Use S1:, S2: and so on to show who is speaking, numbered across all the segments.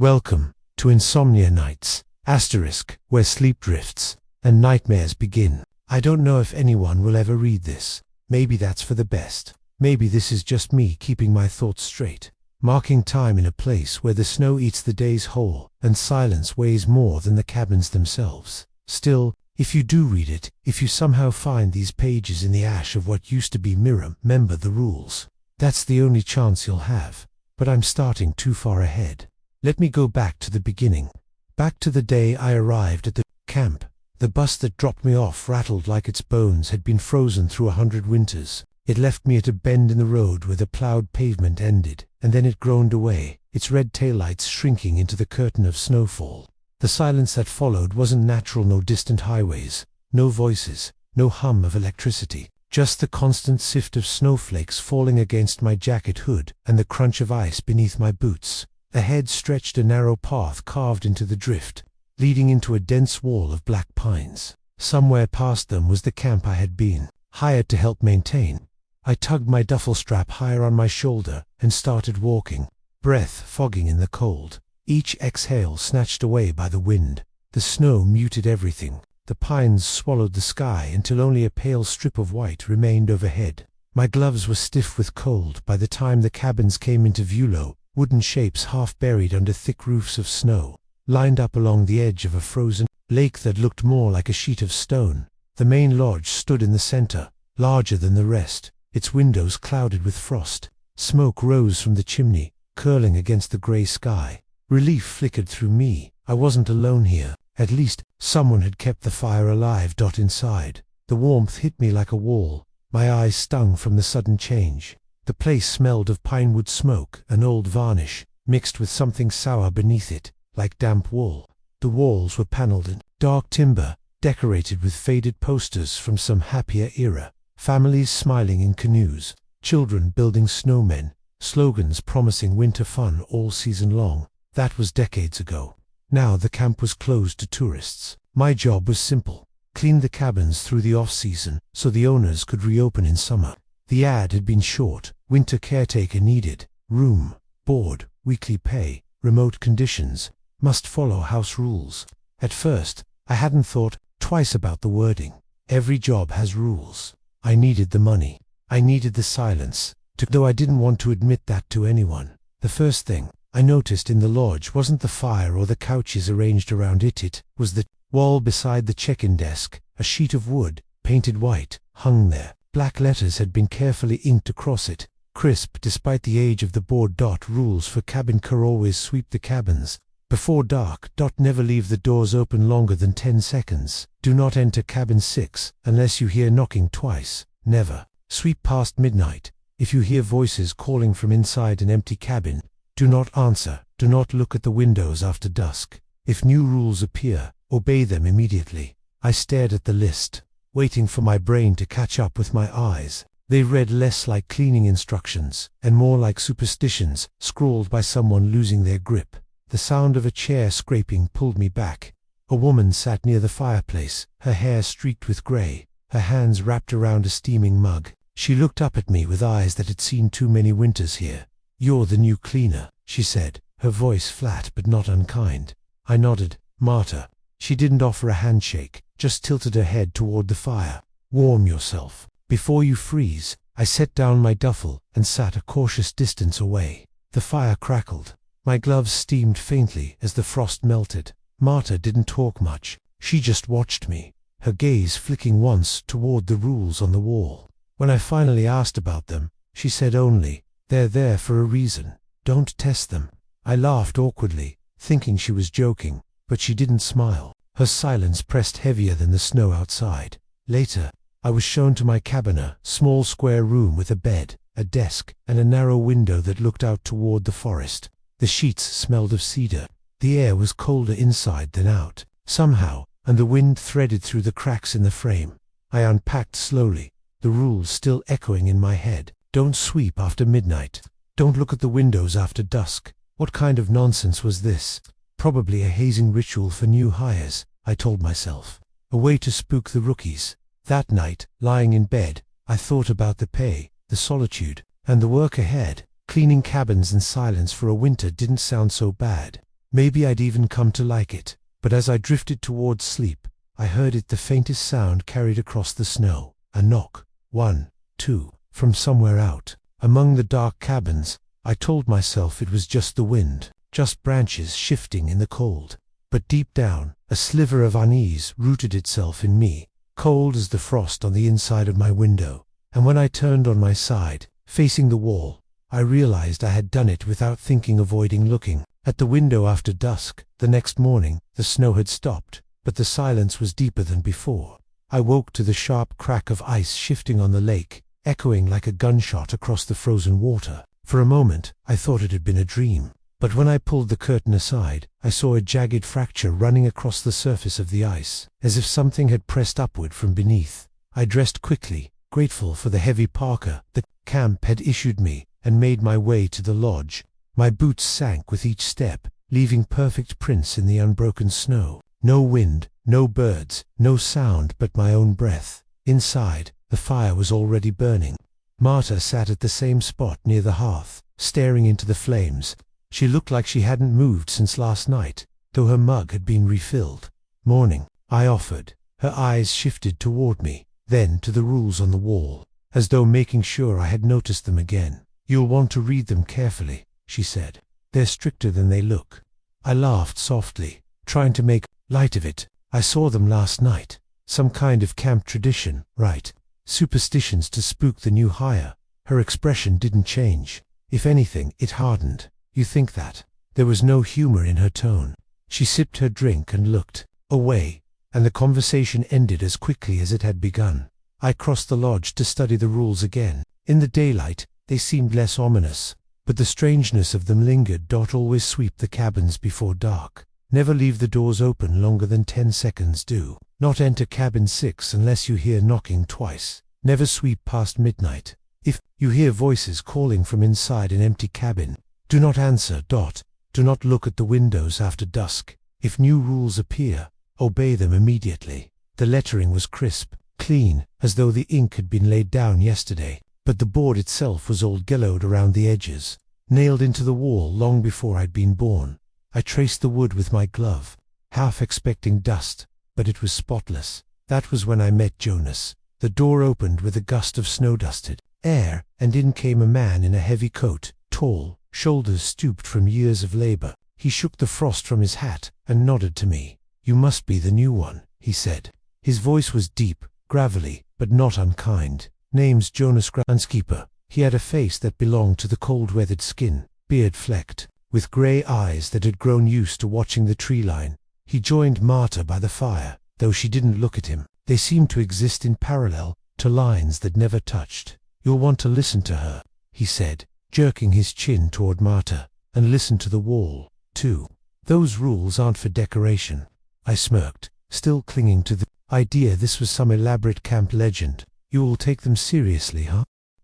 S1: Welcome to Insomnia Nights, where sleep drifts and nightmares begin. I don't know if anyone will ever read this. Maybe that's for the best. Maybe this is just me keeping my thoughts straight, marking time in a place where the snow eats the days whole and silence weighs more than the cabins themselves. Still, if you do read it, if you somehow find these pages in the ash of what used to be mirror, remember the rules. That's the only chance you'll have. But I'm starting too far ahead. Let me go back to the beginning. Back to the day I arrived at the camp. The bus that dropped me off rattled like its bones had been frozen through 100 winters. It left me at a bend in the road where the plowed pavement ended, and then it groaned away, its red taillights shrinking into the curtain of snowfall. The silence that followed wasn't natural. No distant highways, no voices, no hum of electricity. Just the constant sift of snowflakes falling against my jacket hood and the crunch of ice beneath my boots. Ahead stretched a narrow path carved into the drift, leading into a dense wall of black pines. Somewhere past them was the camp I had been hired to help maintain. I tugged my duffel strap higher on my shoulder and started walking, breath fogging in the cold, each exhale snatched away by the wind. The snow muted everything. The pines swallowed the sky until only a pale strip of white remained overhead. My gloves were stiff with cold by the time the cabins came into view. Low wooden shapes half buried under thick roofs of snow, lined up along the edge of a frozen lake that looked more like a sheet of stone. The main lodge stood in the center, larger than the rest, its windows clouded with frost. Smoke rose from the chimney, curling against the gray sky. Relief flickered through me. I wasn't alone here. At least, someone had kept the fire alive. Inside, the warmth hit me like a wall. My eyes stung from the sudden change. The place smelled of pinewood smoke and old varnish, mixed with something sour beneath it, like damp wool. The walls were paneled in dark timber, decorated with faded posters from some happier era. Families smiling in canoes, children building snowmen, slogans promising winter fun all season long. That was decades ago. Now the camp was closed to tourists. My job was simple: clean the cabins through the off-season so the owners could reopen in summer. The ad had been short: winter caretaker needed, room, board, weekly pay, remote conditions, must follow house rules. At first, I hadn't thought twice about the wording. Every job has rules. I needed the money. I needed the silence, though I didn't want to admit that to anyone. The first thing I noticed in the lodge wasn't the fire or the couches arranged around it. It was the wall beside the check-in desk. A sheet of wood, painted white, hung there. Black letters had been carefully inked across it, crisp despite the age of the board. Rules for cabin crew: always sweep the cabins before dark. Never leave the doors open longer than 10 seconds. Do not enter cabin 6 unless you hear knocking twice. Never sweep past midnight. If you hear voices calling from inside an empty cabin, do not answer. Do not look at the windows after dusk. If new rules appear, obey them immediately. I stared at the list, waiting for my brain to catch up with my eyes. They read less like cleaning instructions and more like superstitions scrawled by someone losing their grip. The sound of a chair scraping pulled me back. A woman sat near the fireplace, her hair streaked with gray, her hands wrapped around a steaming mug. She looked up at me with eyes that had seen too many winters here. "You're the new cleaner," she said, her voice flat but not unkind. I nodded. "Marta." She didn't offer a handshake, just tilted her head toward the fire. "Warm yourself before you freeze." I set down my duffel and sat a cautious distance away. The fire crackled. My gloves steamed faintly as the frost melted. Marta didn't talk much. She just watched me, her gaze flicking once toward the rules on the wall. When I finally asked about them, she said only, "They're there for a reason. Don't test them." I laughed awkwardly, thinking she was joking, but she didn't smile. Her silence pressed heavier than the snow outside. Later, I was shown to my cabin, a small square room with a bed, a desk, and a narrow window that looked out toward the forest. The sheets smelled of cedar. The air was colder inside than out, somehow, and the wind threaded through the cracks in the frame. I unpacked slowly, the rules still echoing in my head. Don't sweep after midnight. Don't look at the windows after dusk. What kind of nonsense was this? Probably a hazing ritual for new hires, I told myself. A way to spook the rookies. That night, lying in bed, I thought about the pay, the solitude, and the work ahead. Cleaning cabins in silence for a winter didn't sound so bad. Maybe I'd even come to like it. But as I drifted towards sleep, I heard it, the faintest sound carried across the snow. A knock. 1, 2, from somewhere out among the dark cabins. I told myself it was just the wind, just branches shifting in the cold. But deep down, a sliver of unease rooted itself in me, cold as the frost on the inside of my window. And when I turned on my side, facing the wall, I realized I had done it without thinking, avoiding looking at the window after dusk. The next morning, the snow had stopped, but the silence was deeper than before. I woke to the sharp crack of ice shifting on the lake, echoing like a gunshot across the frozen water. For a moment, I thought it had been a dream. But when I pulled the curtain aside, I saw a jagged fracture running across the surface of the ice, as if something had pressed upward from beneath. I dressed quickly, grateful for the heavy parka that camp had issued me, and made my way to the lodge. My boots sank with each step, leaving perfect prints in the unbroken snow. No wind, no birds, no sound but my own breath. Inside, the fire was already burning. Marta sat at the same spot near the hearth, staring into the flames. She looked like she hadn't moved since last night, though her mug had been refilled. "Morning," I offered. Her eyes shifted toward me, then to the rules on the wall, as though making sure I had noticed them again. "You'll want to read them carefully," she said. "They're stricter than they look." I laughed softly, trying to make light of it. "I saw them last night. Some kind of camp tradition, right? Superstitions to spook the new hire." Her expression didn't change. If anything, it hardened. "You think that?" There was no humor in her tone. She sipped her drink and looked away, and the conversation ended as quickly as it had begun. I crossed the lodge to study the rules again. In the daylight, they seemed less ominous, but the strangeness of them lingered. Always sweep the cabins before dark. Never leave the doors open longer than 10 seconds. Do not enter cabin 6 unless you hear knocking twice. Never sweep past midnight. If you hear voices calling from inside an empty cabin, do not answer. Do not look at the windows after dusk. If new rules appear, obey them immediately. The lettering was crisp, clean, as though the ink had been laid down yesterday, but the board itself was all yellowed around the edges, nailed into the wall long before I'd been born. I traced the wood with my glove, half expecting dust, but it was spotless. That was when I met Jonas. The door opened with a gust of snow-dusted air, and in came a man in a heavy coat, tall, shoulders stooped from years of labor. He shook the frost from his hat and nodded to me. "You must be the new one," he said. His voice was deep, gravelly, but not unkind. "Name's Jonas Groundskeeper." He had a face that belonged to the cold-weathered skin, beard-flecked, with grey eyes that had grown used to watching the tree line. He joined Marta by the fire, though she didn't look at him. They seemed to exist in parallel to lines that never touched. "You'll want to listen to her," he said, jerking his chin toward Marta, "and listen to the wall, too. Those rules aren't for decoration." I smirked, still clinging to the idea this was some elaborate camp legend. "You will take them seriously, huh?"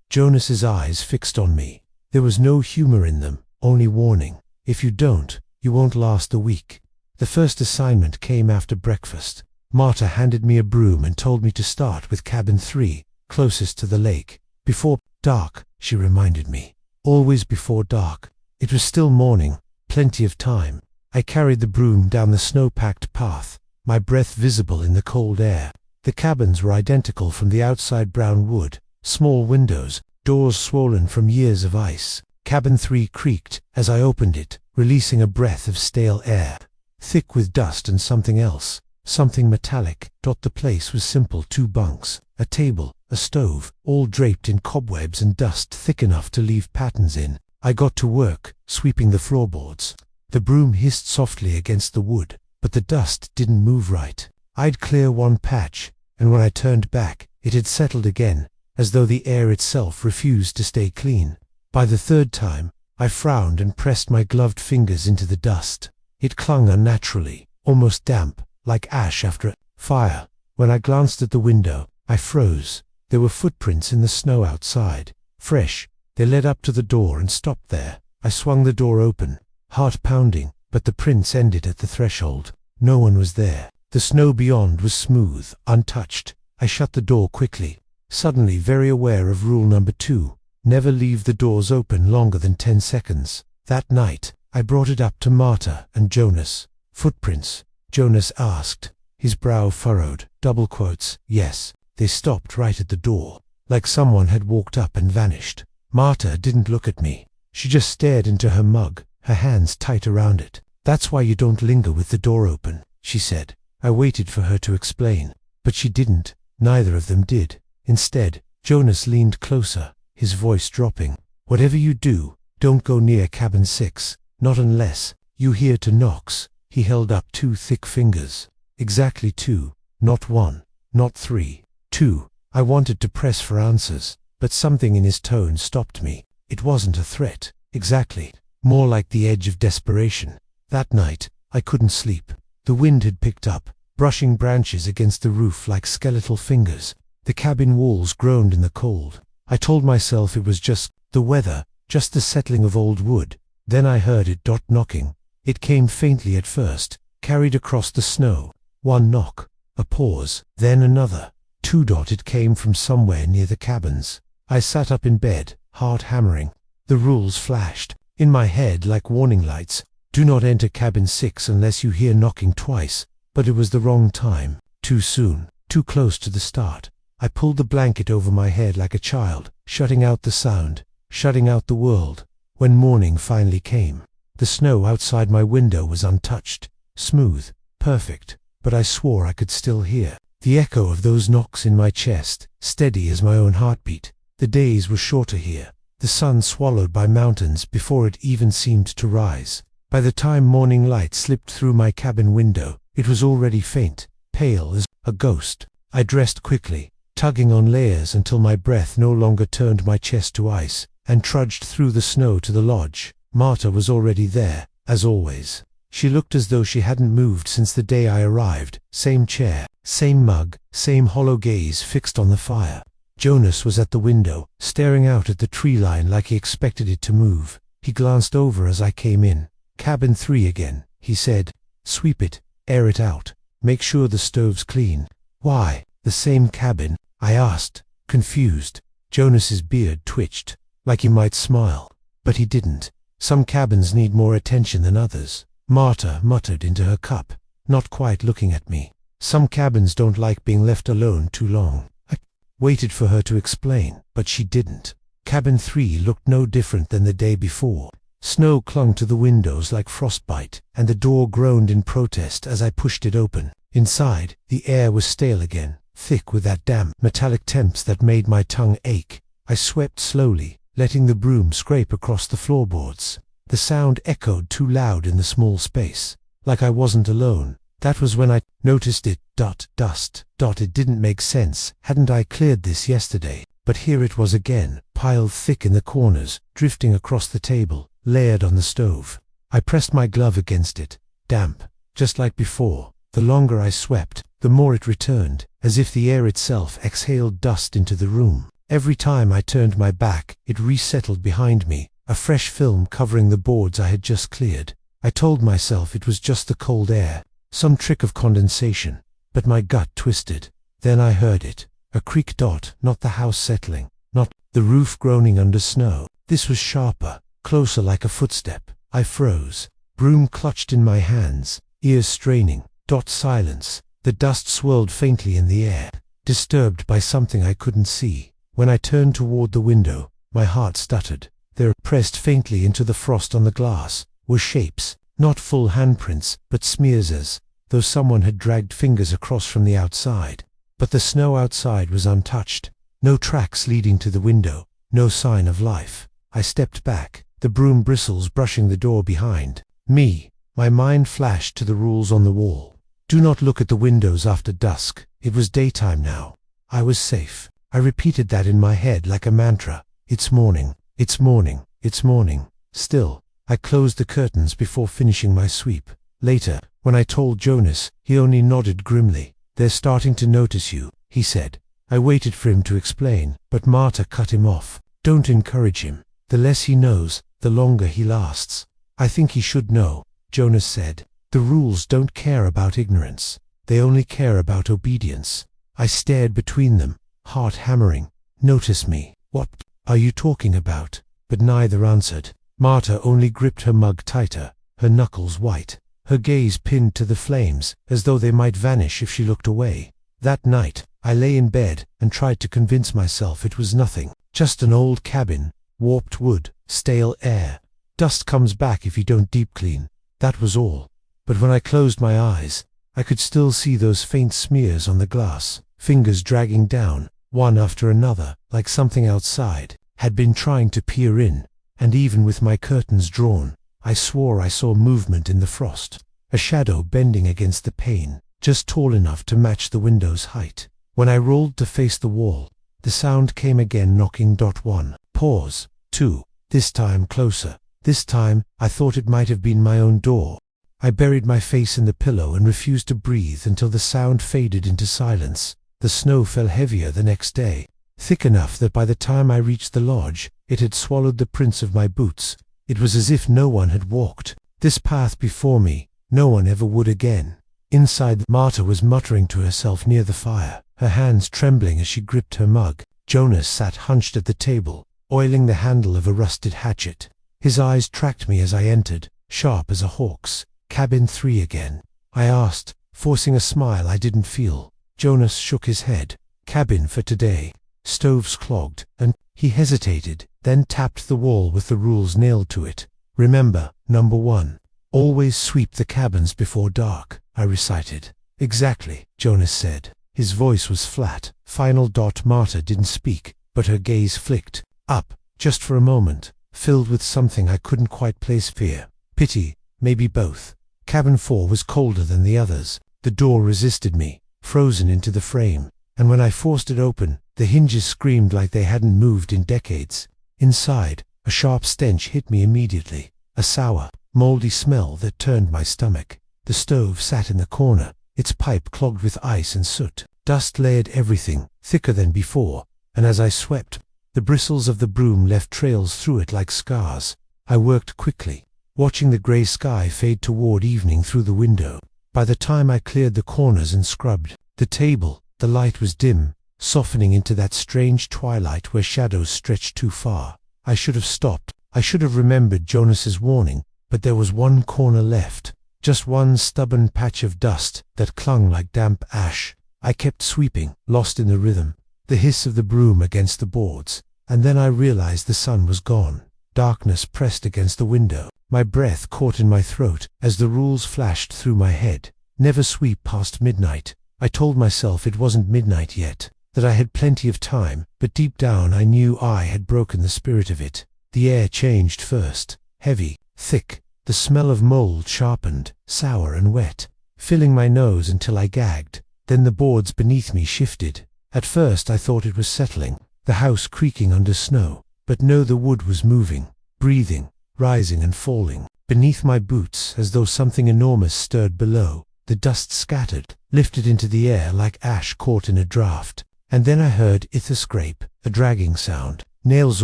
S1: Jonas's eyes fixed on me. There was no humor in them, only warning. "If you don't, you won't last a week." The first assignment came after breakfast. Marta handed me a broom and told me to start with cabin 3, closest to the lake. "Before dark," she reminded me. Always before dark. It was still morning, plenty of time. I carried the broom down the snow-packed path, my breath visible in the cold air. The cabins were identical from the outside: brown wood, small windows, doors swollen from years of ice. Cabin 3 creaked as I opened it, releasing a breath of stale air, thick with dust and something else, something metallic. The place was simple: 2 bunks, a table, a stove, all draped in cobwebs and dust thick enough to leave patterns in. I got to work, sweeping the floorboards. The broom hissed softly against the wood, but the dust didn't move right. I'd clear one patch, and when I turned back, it had settled again, as though the air itself refused to stay clean. By the third time, I frowned and pressed my gloved fingers into the dust. It clung unnaturally, almost damp, like ash after a fire. When I glanced at the window, I froze. There were footprints in the snow outside, fresh. They led up to the door and stopped there. I swung the door open, heart pounding, but the prints ended at the threshold. No one was there. The snow beyond was smooth, untouched. I shut the door quickly, suddenly very aware of rule number 2. Never leave the doors open longer than 10 seconds. That night, I brought it up to Marta and Jonas. Footprints? Jonas asked, his brow furrowed. Double quotes, yes. They stopped right at the door, like someone had walked up and vanished. Marta didn't look at me. She just stared into her mug, her hands tight around it. That's why you don't linger with the door open, she said. I waited for her to explain, but she didn't. Neither of them did. Instead, Jonas leaned closer, his voice dropping. Whatever you do, don't go near cabin 6, not unless you hear two knocks. He held up 2 thick fingers. Exactly 2, not 1, not 3. 2. I wanted to press for answers, but something in his tone stopped me. It wasn't a threat, exactly. More like the edge of desperation. That night, I couldn't sleep. The wind had picked up, brushing branches against the roof like skeletal fingers. The cabin walls groaned in the cold. I told myself it was just the weather, just the settling of old wood. Then I heard it knocking. It came faintly at first, carried across the snow. 1 knock, a pause, then another. 2. It came from somewhere near the cabins. I sat up in bed, heart hammering. The rules flashed in my head like warning lights. Do not enter cabin 6 unless you hear knocking twice. But it was the wrong time. Too soon, too close to the start. I pulled the blanket over my head like a child, shutting out the sound, shutting out the world. When morning finally came, the snow outside my window was untouched, smooth, perfect, but I swore I could still hear the echo of those knocks in my chest, steady as my own heartbeat. The days were shorter here, the sun swallowed by mountains before it even seemed to rise. By the time morning light slipped through my cabin window, it was already faint, pale as a ghost. I dressed quickly, tugging on layers until my breath no longer turned my chest to ice, and trudged through the snow to the lodge. Marta was already there, as always. She looked as though she hadn't moved since the day I arrived. Same chair, same mug, same hollow gaze fixed on the fire. Jonas was at the window, staring out at the tree line like he expected it to move. He glanced over as I came in. Cabin 3 again, he said. Sweep it, air it out, make sure the stove's clean. Why, the same cabin? I asked, confused. Jonas's beard twitched, like he might smile, but he didn't. Some cabins need more attention than others. Marta muttered into her cup, not quite looking at me. Some cabins don't like being left alone too long. I waited for her to explain, but she didn't. Cabin 3 looked no different than the day before. Snow clung to the windows like frostbite, and the door groaned in protest as I pushed it open. Inside, the air was stale again, thick with that damp, metallic temps that made my tongue ache. I swept slowly, letting the broom scrape across the floorboards. The sound echoed too loud in the small space, like I wasn't alone. That was when I noticed it. Dust. It didn't make sense. Hadn't I cleared this yesterday? But here it was again, piled thick in the corners, drifting across the table, layered on the stove. I pressed my glove against it, damp, just like before. The longer I swept, the more it returned, as if the air itself exhaled dust into the room. Every time I turned my back, it resettled behind me, a fresh film covering the boards I had just cleared. I told myself it was just the cold air, some trick of condensation, but my gut twisted. Then I heard it, a creak. Not the house settling, not the roof groaning under snow. This was sharper, closer like a footstep. I froze, broom clutched in my hands, ears straining. Silence. The dust swirled faintly in the air, disturbed by something I couldn't see. When I turned toward the window, my heart stuttered. There, pressed faintly into the frost on the glass, were shapes, not full handprints, but smears as though someone had dragged fingers across from the outside. But the snow outside was untouched. No tracks leading to the window, no sign of life. I stepped back, the broom bristles brushing the door behind me. My mind flashed to the rules on the wall. Do not look at the windows after dusk. It was daytime now. I was safe. I repeated that in my head like a mantra. It's morning. It's morning. It's morning. Still, I closed the curtains before finishing my sweep. Later, when I told Jonas, he only nodded grimly. They're starting to notice you, he said. I waited for him to explain, but Marta cut him off. Don't encourage him. The less he knows, the longer he lasts. I think he should know, Jonas said. The rules don't care about ignorance. They only care about obedience. I stared between them, heart hammering. Notice me. What are you talking about? But neither answered. Marta only gripped her mug tighter, her knuckles white, her gaze pinned to the flames, as though they might vanish if she looked away. That night, I lay in bed and tried to convince myself it was nothing, just an old cabin, warped wood, stale air. Dust comes back if you don't deep clean. That was all. But when I closed my eyes, I could still see those faint smears on the glass, fingers dragging down, one after another, like something outside had been trying to peer in, and even with my curtains drawn, I swore I saw movement in the frost, a shadow bending against the pane, just tall enough to match the window's height. When I rolled to face the wall, the sound came again, knocking. 1. Pause. 2. This time closer. This time, I thought it might have been my own door. I buried my face in the pillow and refused to breathe until the sound faded into silence. The snow fell heavier the next day, thick enough that by the time I reached the lodge, it had swallowed the prints of my boots. It was as if no one had walked this path before me. No one ever would again. Inside, Marta was muttering to herself near the fire, her hands trembling as she gripped her mug. Jonas sat hunched at the table, oiling the handle of a rusted hatchet. His eyes tracked me as I entered, sharp as a hawk's. Cabin 3 again? I asked, forcing a smile I didn't feel. Jonas shook his head. Cabin for today. Stoves clogged, and he hesitated, then tapped the wall with the rules nailed to it. Remember, number 1. Always sweep the cabins before dark, I recited. Exactly, Jonas said. His voice was flat, final. Marta didn't speak, but her gaze flicked up, just for a moment, filled with something I couldn't quite place. Fear, pity, maybe both. Cabin 4 was colder than the others. The door resisted me, frozen into the frame, and when I forced it open, the hinges screamed like they hadn't moved in decades. Inside, a sharp stench hit me immediately, a sour, moldy smell that turned my stomach. The stove sat in the corner, its pipe clogged with ice and soot. Dust layered everything, thicker than before, and as I swept, the bristles of the broom left trails through it like scars. I worked quickly, watching the grey sky fade toward evening through the window. By the time I cleared the corners and scrubbed the table, the light was dim, softening into that strange twilight where shadows stretched too far. I should have stopped. I should have remembered Jonas's warning, but there was one corner left, just one stubborn patch of dust that clung like damp ash. I kept sweeping, lost in the rhythm, the hiss of the broom against the boards, and then I realized the sun was gone. Darkness pressed against the window. My breath caught in my throat as the rules flashed through my head. Never sweep past midnight. I told myself it wasn't midnight yet, that I had plenty of time, but deep down I knew I had broken the spirit of it. The air changed first, heavy, thick. The smell of mold sharpened, sour and wet, filling my nose until I gagged. Then the boards beneath me shifted. At first I thought it was settling, the house creaking under snow, but no, the wood was moving, breathing, rising and falling. Beneath my boots, as though something enormous stirred below, the dust scattered, lifted into the air like ash caught in a draught. And then I heard ether scrape, a dragging sound, nails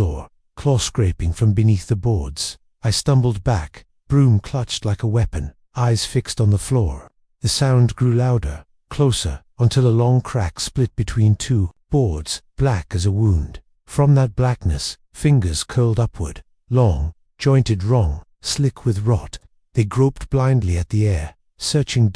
S1: or claw scraping from beneath the boards. I stumbled back, broom clutched like a weapon, eyes fixed on the floor. The sound grew louder, closer, until a long crack split between two boards, black as a wound. From that blackness, fingers curled upward, long, jointed wrong, slick with rot. They groped blindly at the air, searching.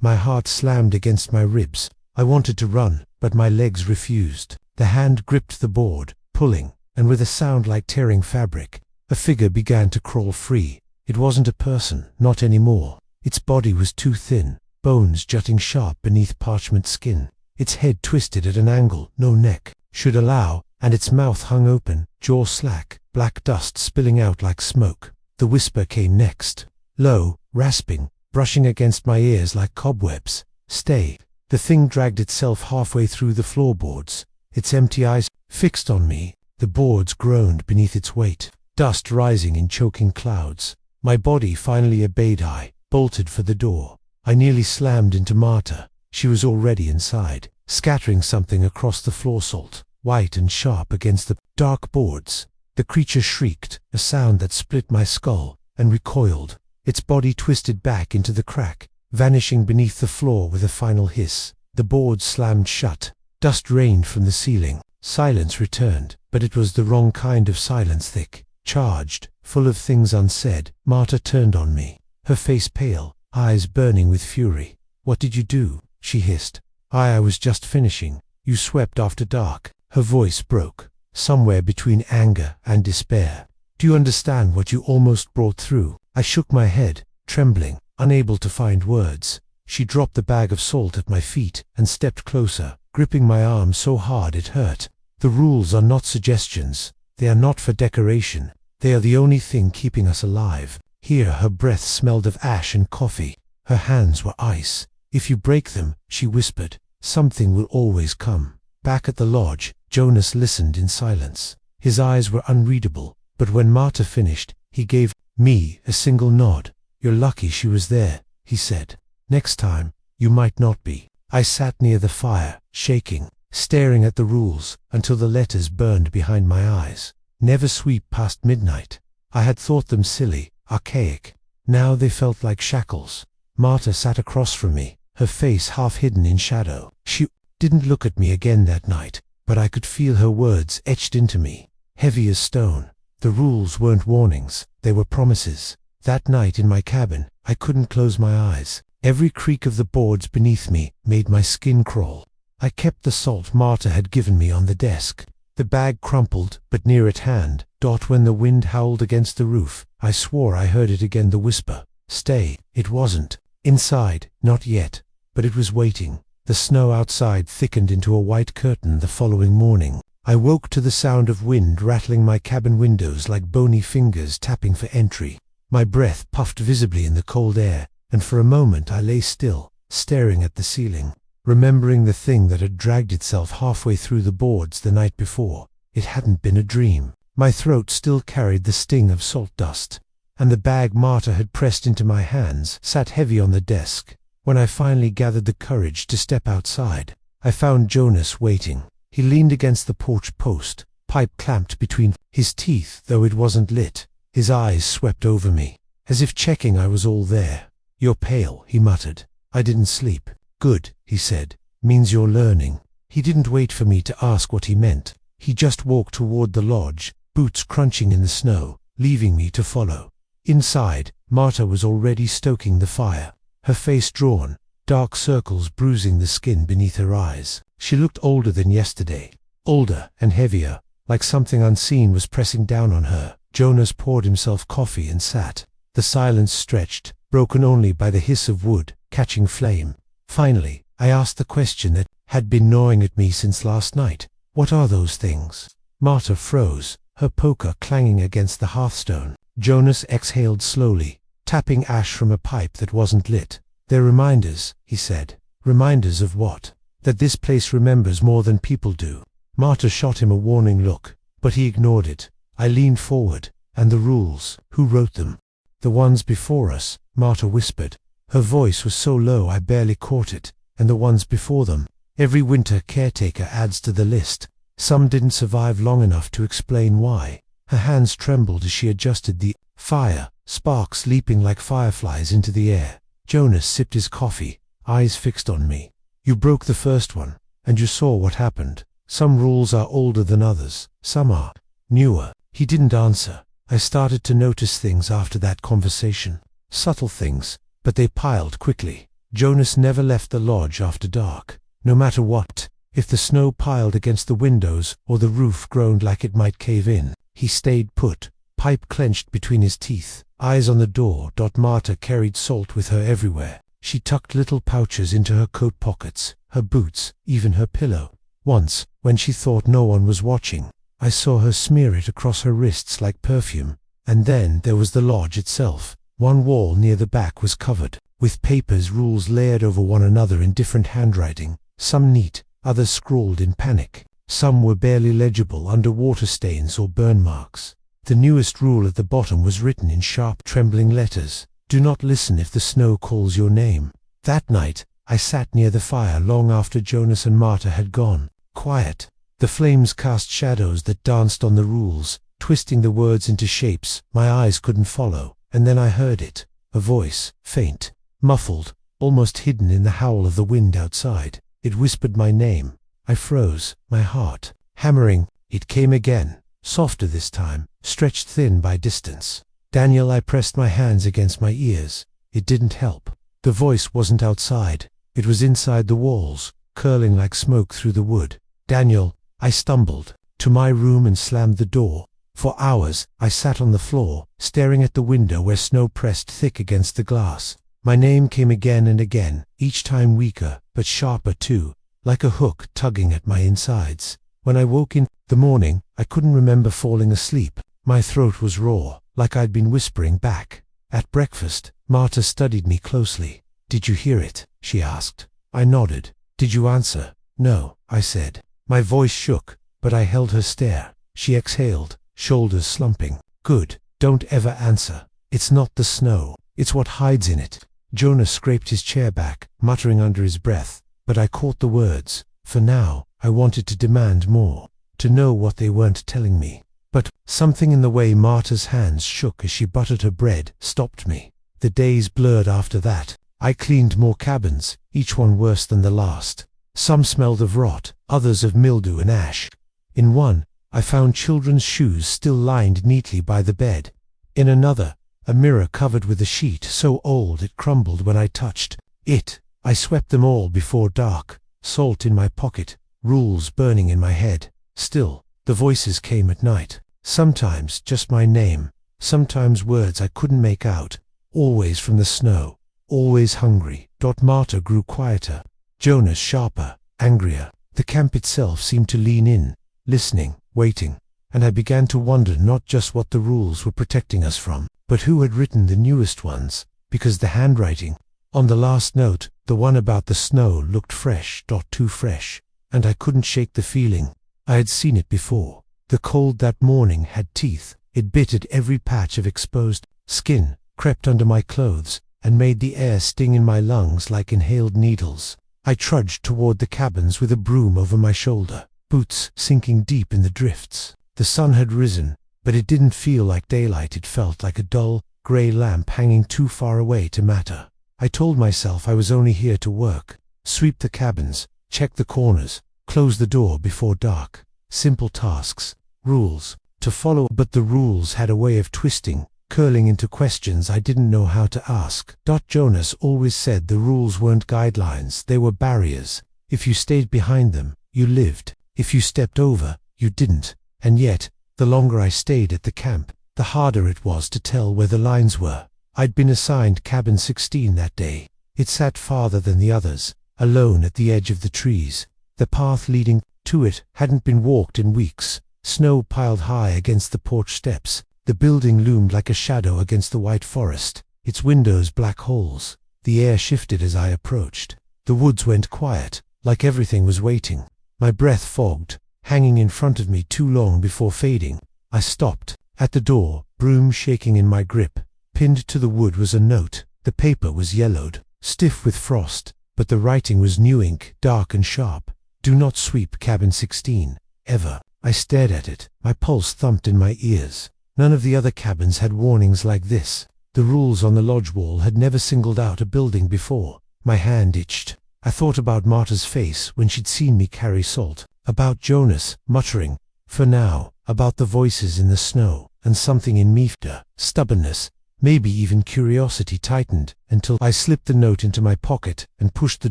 S1: My heart slammed against my ribs. I wanted to run, but my legs refused. The hand gripped the board, pulling, and with a sound like tearing fabric, a figure began to crawl free. It wasn't a person, not anymore. Its body was too thin, bones jutting sharp beneath parchment skin. Its head twisted at an angle no neck should allow, and its mouth hung open, jaw slack, black dust spilling out like smoke. The whisper came next, low, rasping, brushing against my ears like cobwebs. Stay. The thing dragged itself halfway through the floorboards, its empty eyes fixed on me. The boards groaned beneath its weight, dust rising in choking clouds. My body finally obeyed. I bolted for the door. I nearly slammed into Marta. She was already inside, scattering something across the floor, salt, white and sharp against the dark boards. The creature shrieked, a sound that split my skull, and recoiled. Its body twisted back into the crack, vanishing beneath the floor with a final hiss. The boards slammed shut. Dust rained from the ceiling. Silence returned, but it was the wrong kind of silence, thick, charged, full of things unsaid. Marta turned on me, her face pale, eyes burning with fury. "What did you do?" she hissed. I was just finishing. "You swept after dark." Her voice broke, somewhere between anger and despair. "Do you understand what you almost brought through?" I shook my head, trembling, unable to find words. She dropped the bag of salt at my feet and stepped closer, gripping my arm so hard it hurt. "The rules are not suggestions. They are not for decoration. They are the only thing keeping us alive." Here her breath smelled of ash and coffee. Her hands were ice. "If you break them," she whispered, "something will always come." Back at the lodge, Jonas listened in silence. His eyes were unreadable, but when Marta finished, he gave me a single nod. "You're lucky she was there," he said. "Next time, you might not be." I sat near the fire, shaking, staring at the rules until the letters burned behind my eyes. "Never sweep past midnight." I had thought them silly, archaic. Now they felt like shackles. Marta sat across from me, her face half hidden in shadow. She didn't look at me again that night, but I could feel her words etched into me, heavy as stone. The rules weren't warnings, they were promises. That night in my cabin, I couldn't close my eyes. Every creak of the boards beneath me made my skin crawl. I kept the salt Marta had given me on the desk. The bag crumpled, but near at hand. When the wind howled against the roof, I swore I heard it again, the whisper. Stay. It wasn't inside, not yet, but it was waiting. The snow outside thickened into a white curtain the following morning. I woke to the sound of wind rattling my cabin windows like bony fingers tapping for entry. My breath puffed visibly in the cold air, and for a moment I lay still, staring at the ceiling, remembering the thing that had dragged itself halfway through the boards the night before. It hadn't been a dream. My throat still carried the sting of salt dust, and the bag Marta had pressed into my hands sat heavy on the desk. When I finally gathered the courage to step outside, I found Jonas waiting. He leaned against the porch post, pipe clamped between his teeth, though it wasn't lit. His eyes swept over me, as if checking I was all there. "You're pale," he muttered. "I didn't sleep." "Good," he said. "Means you're learning." He didn't wait for me to ask what he meant. He just walked toward the lodge, boots crunching in the snow, leaving me to follow. Inside, Marta was already stoking the fire, her face drawn, dark circles bruising the skin beneath her eyes. She looked older than yesterday, older and heavier, like something unseen was pressing down on her. Jonas poured himself coffee and sat. The silence stretched, broken only by the hiss of wood catching flame. Finally, I asked the question that had been gnawing at me since last night. "What are those things?" Marta froze, her poker clanging against the hearthstone. Jonas exhaled slowly, tapping ash from a pipe that wasn't lit. "They're reminders," he said. "Reminders of what?" "That this place remembers more than people do." Marta shot him a warning look, but he ignored it. I leaned forward. "And the rules, who wrote them?" "The ones before us," Marta whispered. Her voice was so low I barely caught it. "And the ones before them. Every winter caretaker adds to the list. Some didn't survive long enough to explain why." Her hands trembled as she adjusted the fire, sparks leaping like fireflies into the air. Jonas sipped his coffee, eyes fixed on me. "You broke the first one, and you saw what happened. Some rules are older than others, some are newer." He didn't answer. I started to notice things after that conversation. Subtle things, but they piled quickly. Jonas never left the lodge after dark, no matter what. If the snow piled against the windows or the roof groaned like it might cave in, he stayed put, pipe clenched between his teeth, eyes on the door. Marta carried salt with her everywhere. She tucked little pouches into her coat pockets, her boots, even her pillow. Once, when she thought no one was watching, I saw her smear it across her wrists like perfume. And then there was the lodge itself. One wall near the back was covered with papers, rules layered over one another in different handwriting, some neat, others scrawled in panic. Some were barely legible under water stains or burn marks. The newest rule at the bottom was written in sharp, trembling letters. "Do not listen if the snow calls your name." That night, I sat near the fire long after Jonas and Marta had gone, quiet. The flames cast shadows that danced on the rules, twisting the words into shapes my eyes couldn't follow. And then I heard it, a voice, faint, muffled, almost hidden in the howl of the wind outside. It whispered my name. I froze, my heart hammering. It came again. softer this time, stretched thin by distance. Daniel, I pressed my hands against my ears. It didn't help. The voice wasn't outside. It was inside the walls, curling like smoke through the wood. Daniel, I stumbled to my room and slammed the door. For hours, I sat on the floor, staring at the window where snow pressed thick against the glass. My name came again and again, each time weaker, but sharper too, like a hook tugging at my insides. When I woke in the morning, I couldn't remember falling asleep. My throat was raw, like I'd been whispering back. At breakfast, Marta studied me closely. "Did you hear it?" she asked. I nodded. "Did you answer?" "No," I said. My voice shook, but I held her stare. She exhaled, shoulders slumping. "Good. Don't ever answer. It's not the snow. It's what hides in it." Jonas scraped his chair back, muttering under his breath, but I caught the words. For now, I wanted to demand more, to know what they weren't telling me. But something in the way Marta's hands shook as she buttered her bread stopped me. The days blurred after that. I cleaned more cabins, each one worse than the last. Some smelled of rot, others of mildew and ash. In one, I found children's shoes still lined neatly by the bed. In another, a mirror covered with a sheet so old it crumbled when I touched it. I swept them all before dark, salt in my pocket, rules burning in my head. Still, the voices came at night. Sometimes just my name, sometimes words I couldn't make out. Always from the snow, always hungry. Marta grew quieter, Jonas sharper, angrier. The camp itself seemed to lean in, listening, waiting, and I began to wonder not just what the rules were protecting us from, but who had written the newest ones, because the handwriting on the last note, the one about the snow, looked fresh, too fresh, and I couldn't shake the feeling. I had seen it before. The cold that morning had teeth. It bit at every patch of exposed skin, crept under my clothes, and made the air sting in my lungs like inhaled needles. I trudged toward the cabins with a broom over my shoulder, boots sinking deep in the drifts. The sun had risen, but it didn't feel like daylight. It felt like a dull, grey lamp hanging too far away to matter. I told myself I was only here to work, sweep the cabins, check the corners, close the door before dark. Simple tasks, rules to follow, but the rules had a way of twisting, curling into questions I didn't know how to ask. Jonas always said the rules weren't guidelines, they were barriers. If you stayed behind them, you lived. If you stepped over, you didn't. And yet, the longer I stayed at the camp, the harder it was to tell where the lines were. I'd been assigned cabin 16 that day. It sat farther than the others, alone at the edge of the trees. The path leading to it hadn't been walked in weeks. Snow piled high against the porch steps. The building loomed like a shadow against the white forest, its windows black holes. The air shifted as I approached. The woods went quiet, like everything was waiting. My breath fogged, hanging in front of me too long before fading. I stopped. At the door, broom shaking in my grip. Pinned to the wood was a note. The paper was yellowed, stiff with frost, but the writing was new ink, dark and sharp. "Do not sweep cabin 16, ever." I stared at it. My pulse thumped in my ears. None of the other cabins had warnings like this. The rules on the lodge wall had never singled out a building before. My hand itched. I thought about Marta's face when she'd seen me carry salt, about Jonas, muttering, "For now," about the voices in the snow, and something in me, stubbornness, maybe even curiosity, tightened until I slipped the note into my pocket and pushed the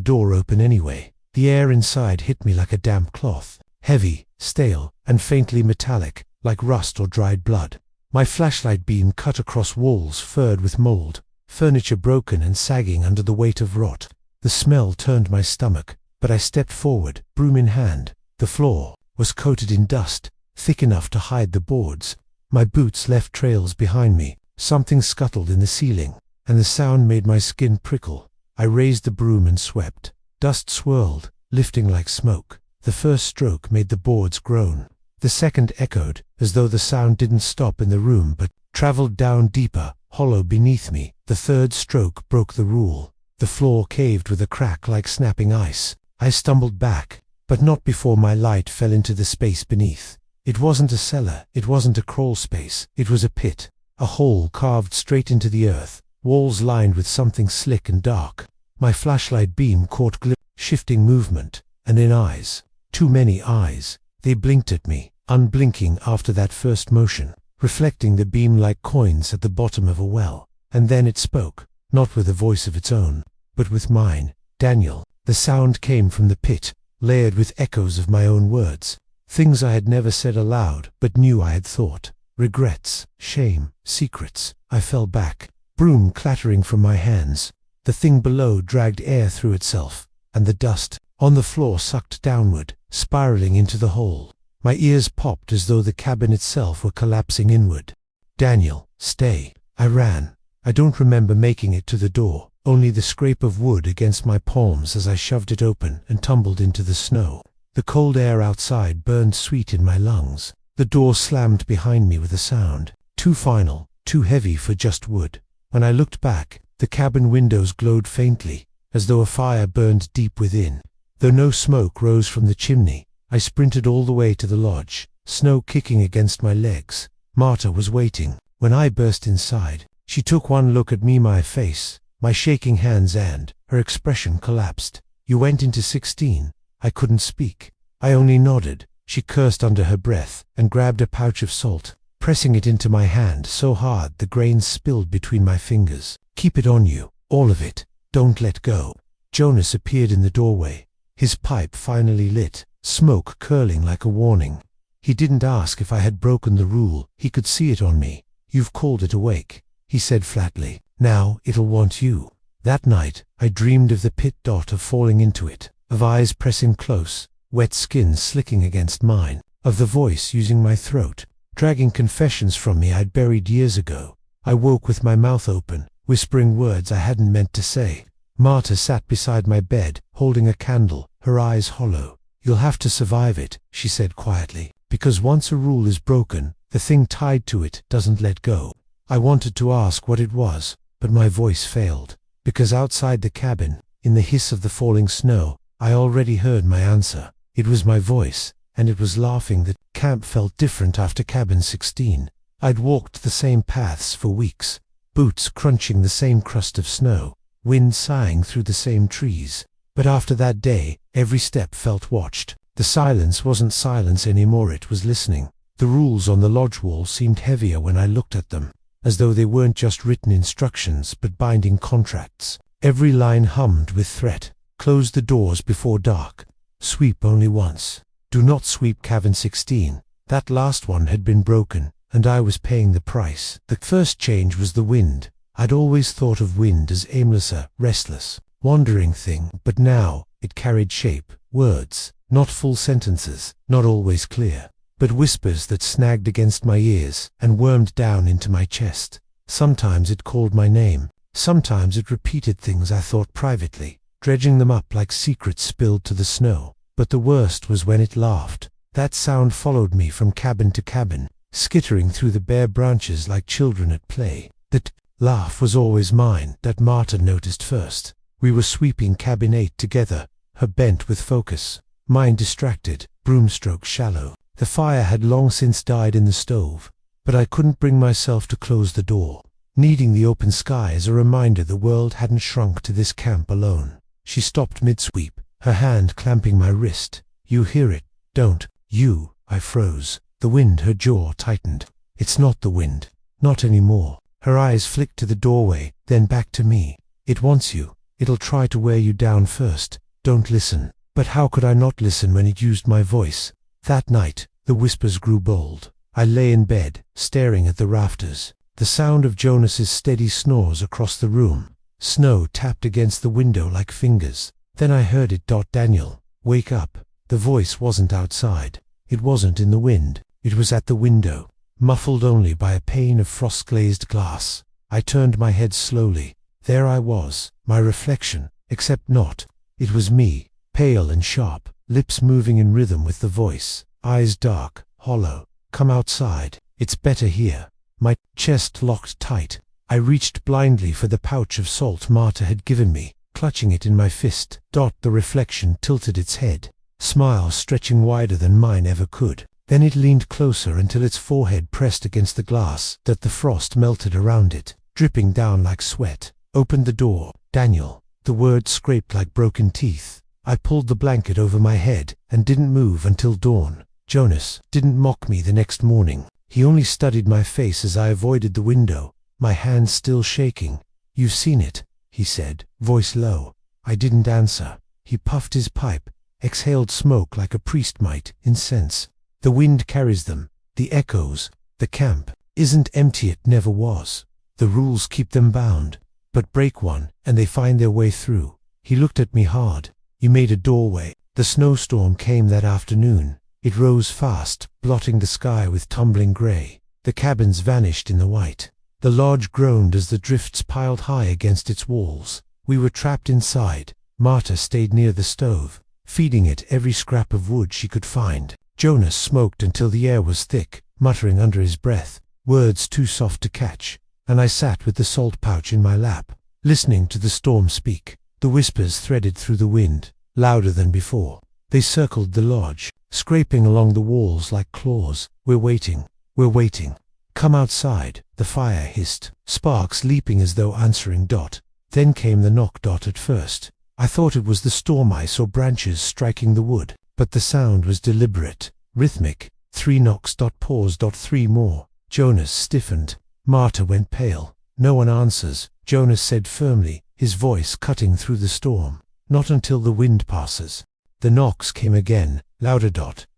S1: door open anyway. The air inside hit me like a damp cloth, heavy, stale, and faintly metallic, like rust or dried blood. My flashlight beam cut across walls furred with mold, furniture broken and sagging under the weight of rot. The smell turned my stomach, but I stepped forward, broom in hand. The floor was coated in dust, thick enough to hide the boards. My boots left trails behind me. Something scuttled in the ceiling, and the sound made my skin prickle. I raised the broom and swept. Dust swirled, lifting like smoke. The first stroke made the boards groan. The second echoed, as though the sound didn't stop in the room but traveled down deeper, hollow beneath me. The third stroke broke the rule. The floor caved with a crack like snapping ice. I stumbled back, but not before my light fell into the space beneath. It wasn't a cellar, it wasn't a crawl space, it was a pit. A hole carved straight into the earth, walls lined with something slick and dark. My flashlight beam caught shifting movement, and in eyes. Too many eyes. They blinked at me, unblinking after that first motion, reflecting the beam like coins at the bottom of a well. And then it spoke, not with a voice of its own, but with mine. Daniel. The sound came from the pit, layered with echoes of my own words, things I had never said aloud but knew I had thought. Regrets, shame, secrets. I fell back, broom clattering from my hands. The thing below dragged air through itself, and the dust on the floor sucked downward, spiraling into the hole. My ears popped as though the cabin itself were collapsing inward. Daniel, stay. I ran. I don't remember making it to the door, only the scrape of wood against my palms as I shoved it open and tumbled into the snow. The cold air outside burned sweet in my lungs. The door slammed behind me with a sound, too final, too heavy for just wood. When I looked back, the cabin windows glowed faintly, as though a fire burned deep within. Though no smoke rose from the chimney, I sprinted all the way to the lodge, snow kicking against my legs. Marta was waiting. When I burst inside, she took one look at me, my face, my shaking hands, and her expression collapsed. You went into 16. I couldn't speak. I only nodded. She cursed under her breath and grabbed a pouch of salt, pressing it into my hand so hard the grains spilled between my fingers. Keep it on you, all of it. Don't let go. Jonas appeared in the doorway, his pipe finally lit, smoke curling like a warning. He didn't ask if I had broken the rule. He could see it on me. You've called it awake, he said flatly. Now it'll want you. That night I dreamed of the pit, of falling into it, of eyes pressing close, wet skin slicking against mine, of the voice using my throat, dragging confessions from me I'd buried years ago. I woke with my mouth open, whispering words I hadn't meant to say. Marta sat beside my bed, holding a candle, her eyes hollow. You'll have to survive it, she said quietly, because once a rule is broken, the thing tied to it doesn't let go. I wanted to ask what it was, but my voice failed, because outside the cabin, in the hiss of the falling snow, I already heard my answer. It was my voice, and it was laughing. The camp felt different after cabin 16. I'd walked the same paths for weeks, boots crunching the same crust of snow, wind sighing through the same trees. But after that day, every step felt watched. The silence wasn't silence anymore, it was listening. The rules on the lodge wall seemed heavier when I looked at them, as though they weren't just written instructions but binding contracts. Every line hummed with threat. Close the doors before dark. Sweep only once. Do not sweep cabin 16. That last one had been broken, and I was paying the price. The first change was the wind. I'd always thought of wind as aimless, a restless, wandering thing, but now it carried shape, words, not full sentences, not always clear, but whispers that snagged against my ears and wormed down into my chest. Sometimes it called my name, sometimes it repeated things I thought privately, dredging them up like secrets spilled to the snow. But the worst was when it laughed. That sound followed me from cabin to cabin, skittering through the bare branches like children at play. That laugh was always mine, that Marta noticed first. We were sweeping cabin 8 together, her bent with focus, mine distracted, broomstroke shallow. The fire had long since died in the stove, but I couldn't bring myself to close the door, needing the open sky as a reminder the world hadn't shrunk to this camp alone. She stopped mid-sweep, her hand clamping my wrist. You hear it, don't you? I froze. The wind, her jaw tightened. It's not the wind. Not anymore. Her eyes flicked to the doorway, then back to me. It wants you. It'll try to wear you down first. Don't listen. But how could I not listen when it used my voice? That night, the whispers grew bold. I lay in bed, staring at the rafters. The sound of Jonas's steady snores across the room. Snow tapped against the window like fingers. Then I heard it. Daniel, wake up. The voice wasn't outside. It wasn't in the wind. It was at the window, muffled only by a pane of frost-glazed glass. I turned my head slowly. There I was, my reflection, except not. It was me, pale and sharp, lips moving in rhythm with the voice, eyes dark, hollow. Come outside. It's better here. My chest locked tight. I reached blindly for the pouch of salt Marta had given me, clutching it in my fist. The reflection tilted its head, smile stretching wider than mine ever could. Then it leaned closer until its forehead pressed against the glass, that the frost melted around it, dripping down like sweat. Opened the door. Daniel. The words scraped like broken teeth. I pulled the blanket over my head and didn't move until dawn. Jonas didn't mock me the next morning. He only studied my face as I avoided the window, my hands still shaking. "You've seen it," he said, voice low. I didn't answer. He puffed his pipe, exhaled smoke like a priest might, incense. "The wind carries them, the echoes. The camp isn't empty, it never was. The rules keep them bound, but break one, and they find their way through." He looked at me hard. "You made a doorway." The snowstorm came that afternoon. It rose fast, blotting the sky with tumbling gray. The cabins vanished in the white. The lodge groaned as the drifts piled high against its walls. We were trapped inside. Marta stayed near the stove, feeding it every scrap of wood she could find. Jonas smoked until the air was thick, muttering under his breath, words too soft to catch, and I sat with the salt pouch in my lap, listening to the storm speak. The whispers threaded through the wind, louder than before. They circled the lodge, scraping along the walls like claws. "We're waiting. We're waiting. Come outside." The fire hissed, sparks leaping as though answering dot. Then came the knock. At first I thought it was the storm ice or branches striking the wood, but the sound was deliberate, rhythmic. 3 knocks. Pause. 3 more. Jonas stiffened. Marta went pale. "No one answers," Jonas said firmly, his voice cutting through the storm. "Not until the wind passes." The knocks came again, louder.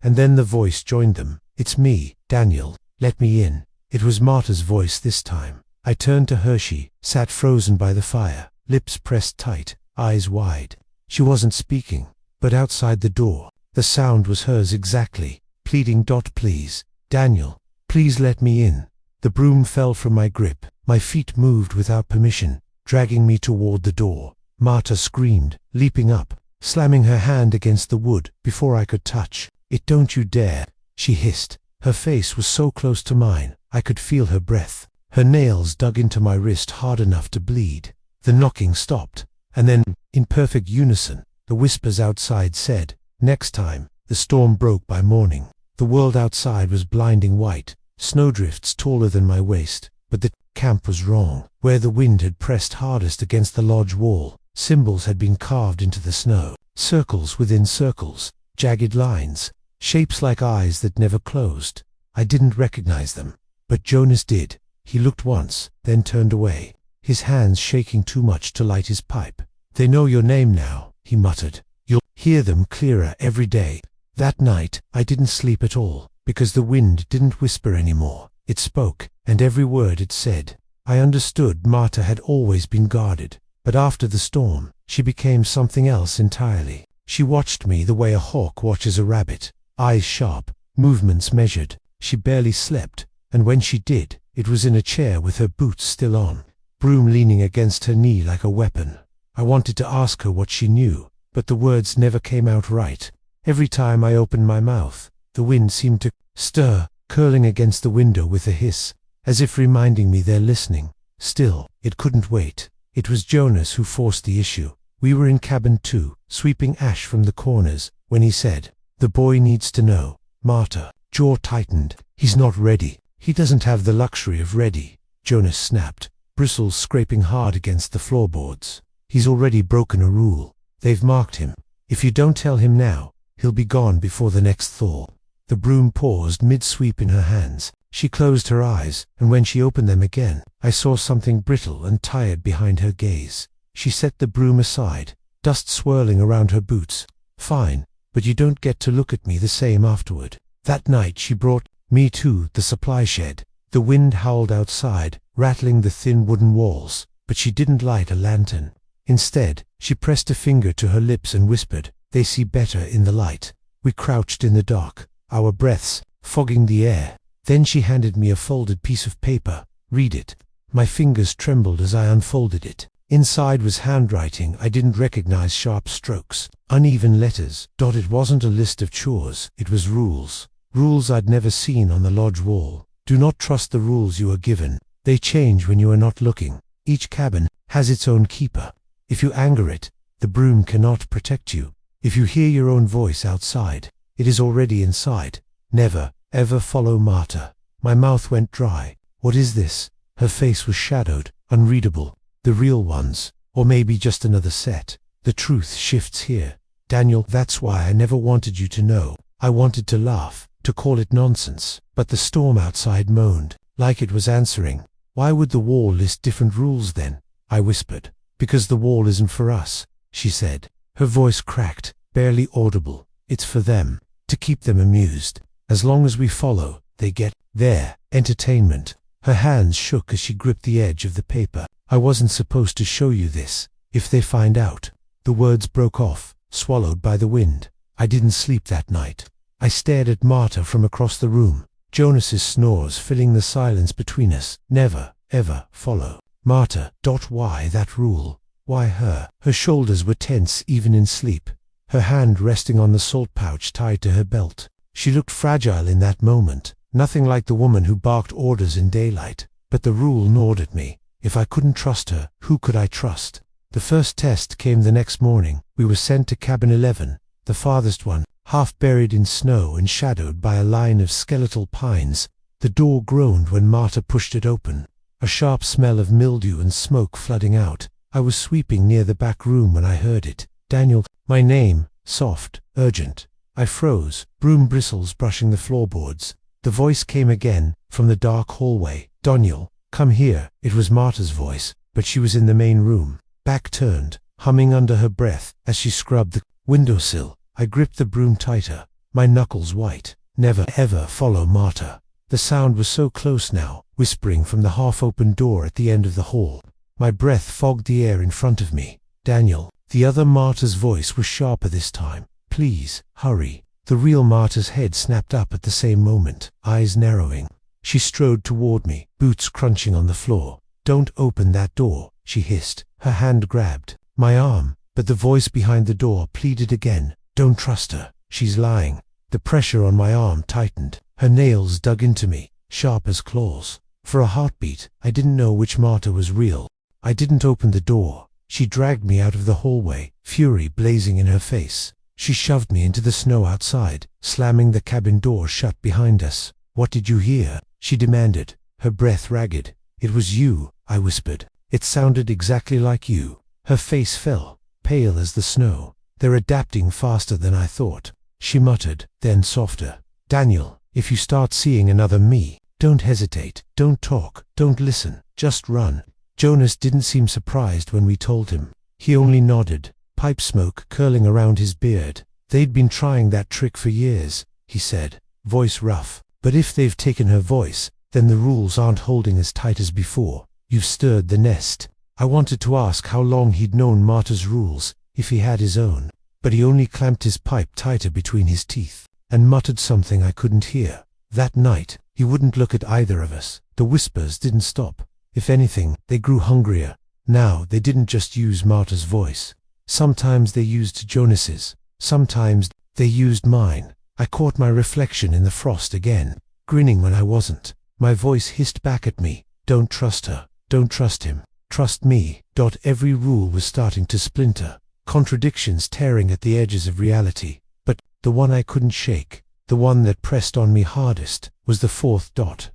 S1: And then the voice joined them. "It's me, Daniel. Let me in." It was Marta's voice this time. I turned to her. She sat frozen by the fire, lips pressed tight, eyes wide. She wasn't speaking, but outside the door, the sound was hers exactly, pleading. "Please, Daniel, please let me in." The broom fell from my grip. My feet moved without permission, dragging me toward the door. Marta screamed, leaping up, slamming her hand against the wood before I could touch it. "Don't you dare," she hissed. Her face was so close to mine, I could feel her breath. Her nails dug into my wrist hard enough to bleed. The knocking stopped, and then, in perfect unison, the whispers outside said, "Next time." The storm broke by morning. The world outside was blinding white, snowdrifts taller than my waist, but the camp was wrong. Where the wind had pressed hardest against the lodge wall, symbols had been carved into the snow, circles within circles, jagged lines, shapes like eyes that never closed. I didn't recognize them, but Jonas did. He looked once, then turned away, his hands shaking too much to light his pipe. "They know your name now," he muttered. "You'll hear them clearer every day." That night, I didn't sleep at all, because the wind didn't whisper anymore. It spoke, and every word it said. I understood Marta had always been guarded, but after the storm, she became something else entirely. She watched me the way a hawk watches a rabbit, eyes sharp, movements measured. She barely slept, and when she did, it was in a chair with her boots still on, broom leaning against her knee like a weapon. I wanted to ask her what she knew, but the words never came out right. Every time I opened my mouth, the wind seemed to stir, curling against the window with a hiss, as if reminding me they're listening. Still, it couldn't wait. It was Jonas who forced the issue. We were in cabin 2, sweeping ash from the corners, when he said, "The boy needs to know." Marta, jaw tightened. "He's not ready. He doesn't have the luxury of ready," Jonas snapped, bristles scraping hard against the floorboards. "He's already broken a rule. They've marked him. If you don't tell him now, he'll be gone before the next thaw." The broom paused mid-sweep in her hands. She closed her eyes, and when she opened them again, I saw something brittle and tired behind her gaze. She set the broom aside, dust swirling around her boots. "Fine, but you don't get to look at me the same afterward." That night she brought me to the supply shed. The wind howled outside, rattling the thin wooden walls, but she didn't light a lantern. Instead, she pressed a finger to her lips and whispered, "They see better in the light." We crouched in the dark, our breaths fogging the air. Then she handed me a folded piece of paper. "Read it." My fingers trembled as I unfolded it. Inside was handwriting I didn't recognize, sharp strokes, uneven letters. It wasn't a list of chores, it was rules. Rules I'd never seen on the lodge wall. Do not trust the rules you are given. They change when you are not looking. Each cabin has its own keeper. If you anger it, the broom cannot protect you. If you hear your own voice outside, it is already inside. Never, ever follow Marta. My mouth went dry. What is this? Her face was shadowed, unreadable. The real ones, or maybe just another set. The truth shifts here. Daniel, that's why I never wanted you to know. I wanted to laugh, to call it nonsense, but the storm outside moaned, like it was answering. Why would the wall list different rules then? I whispered. Because the wall isn't for us, she said. Her voice cracked, barely audible. It's for them, to keep them amused. As long as we follow, they get their entertainment. Her hands shook as she gripped the edge of the paper. I wasn't supposed to show you this. If they find out. The words broke off, swallowed by the wind. I didn't sleep that night. I stared at Marta from across the room, Jonas's snores filling the silence between us. Never, ever follow Marta. Why that rule? Why her? Her shoulders were tense even in sleep, her hand resting on the salt pouch tied to her belt. She looked fragile in that moment, nothing like the woman who barked orders in daylight. But the rule gnawed at me. If I couldn't trust her, who could I trust? The first test came the next morning. We were sent to cabin 11, the farthest one, half buried in snow and shadowed by a line of skeletal pines. The door groaned when Marta pushed it open, a sharp smell of mildew and smoke flooding out. I was sweeping near the back room when I heard it. Daniel, my name, soft, urgent. I froze, broom bristles brushing the floorboards. The voice came again, from the dark hallway. Daniel, come here. It was Marta's voice, but she was in the main room, back turned, humming under her breath as she scrubbed the windowsill. I gripped the broom tighter, my knuckles white. Never ever follow Marta. The sound was so close now, whispering from the half-open door at the end of the hall. My breath fogged the air in front of me. Daniel. The other Marta's voice was sharper this time. Please, hurry. The real Marta's head snapped up at the same moment, eyes narrowing. She strode toward me, boots crunching on the floor. Don't open that door, she hissed. Her hand grabbed my arm, but the voice behind the door pleaded again. Don't trust her, she's lying. The pressure on my arm tightened. Her nails dug into me, sharp as claws. For a heartbeat, I didn't know which Marta was real. I didn't open the door. She dragged me out of the hallway, fury blazing in her face. She shoved me into the snow outside, slamming the cabin door shut behind us. What did you hear? She demanded, her breath ragged. It was you, I whispered. It sounded exactly like you. Her face fell, pale as the snow. They're adapting faster than I thought. She muttered, then softer. Daniel, if you start seeing another me, don't hesitate, don't talk, don't listen, just run. Jonas didn't seem surprised when we told him. He only nodded, pipe smoke curling around his beard. They'd been trying that trick for years, he said, voice rough. But if they've taken her voice, then the rules aren't holding as tight as before. You've stirred the nest. I wanted to ask how long he'd known Marta's rules, if he had his own. But he only clamped his pipe tighter between his teeth, and muttered something I couldn't hear. That night, he wouldn't look at either of us. The whispers didn't stop. If anything, they grew hungrier. Now they didn't just use Marta's voice. Sometimes they used Jonas's. Sometimes they used mine. I caught my reflection in the frost again, grinning when I wasn't. My voice hissed back at me. Don't trust her. Don't trust him. Trust me. Every rule was starting to splinter. Contradictions tearing at the edges of reality. But the one I couldn't shake, the one that pressed on me hardest, was the fourth.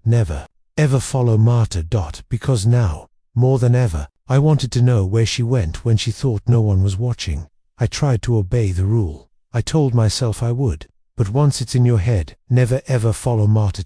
S1: Never, ever follow Marta. Because now, more than ever, I wanted to know where she went when she thought no one was watching. I tried to obey the rule. I told myself I would. But once it's in your head, never ever follow Marta.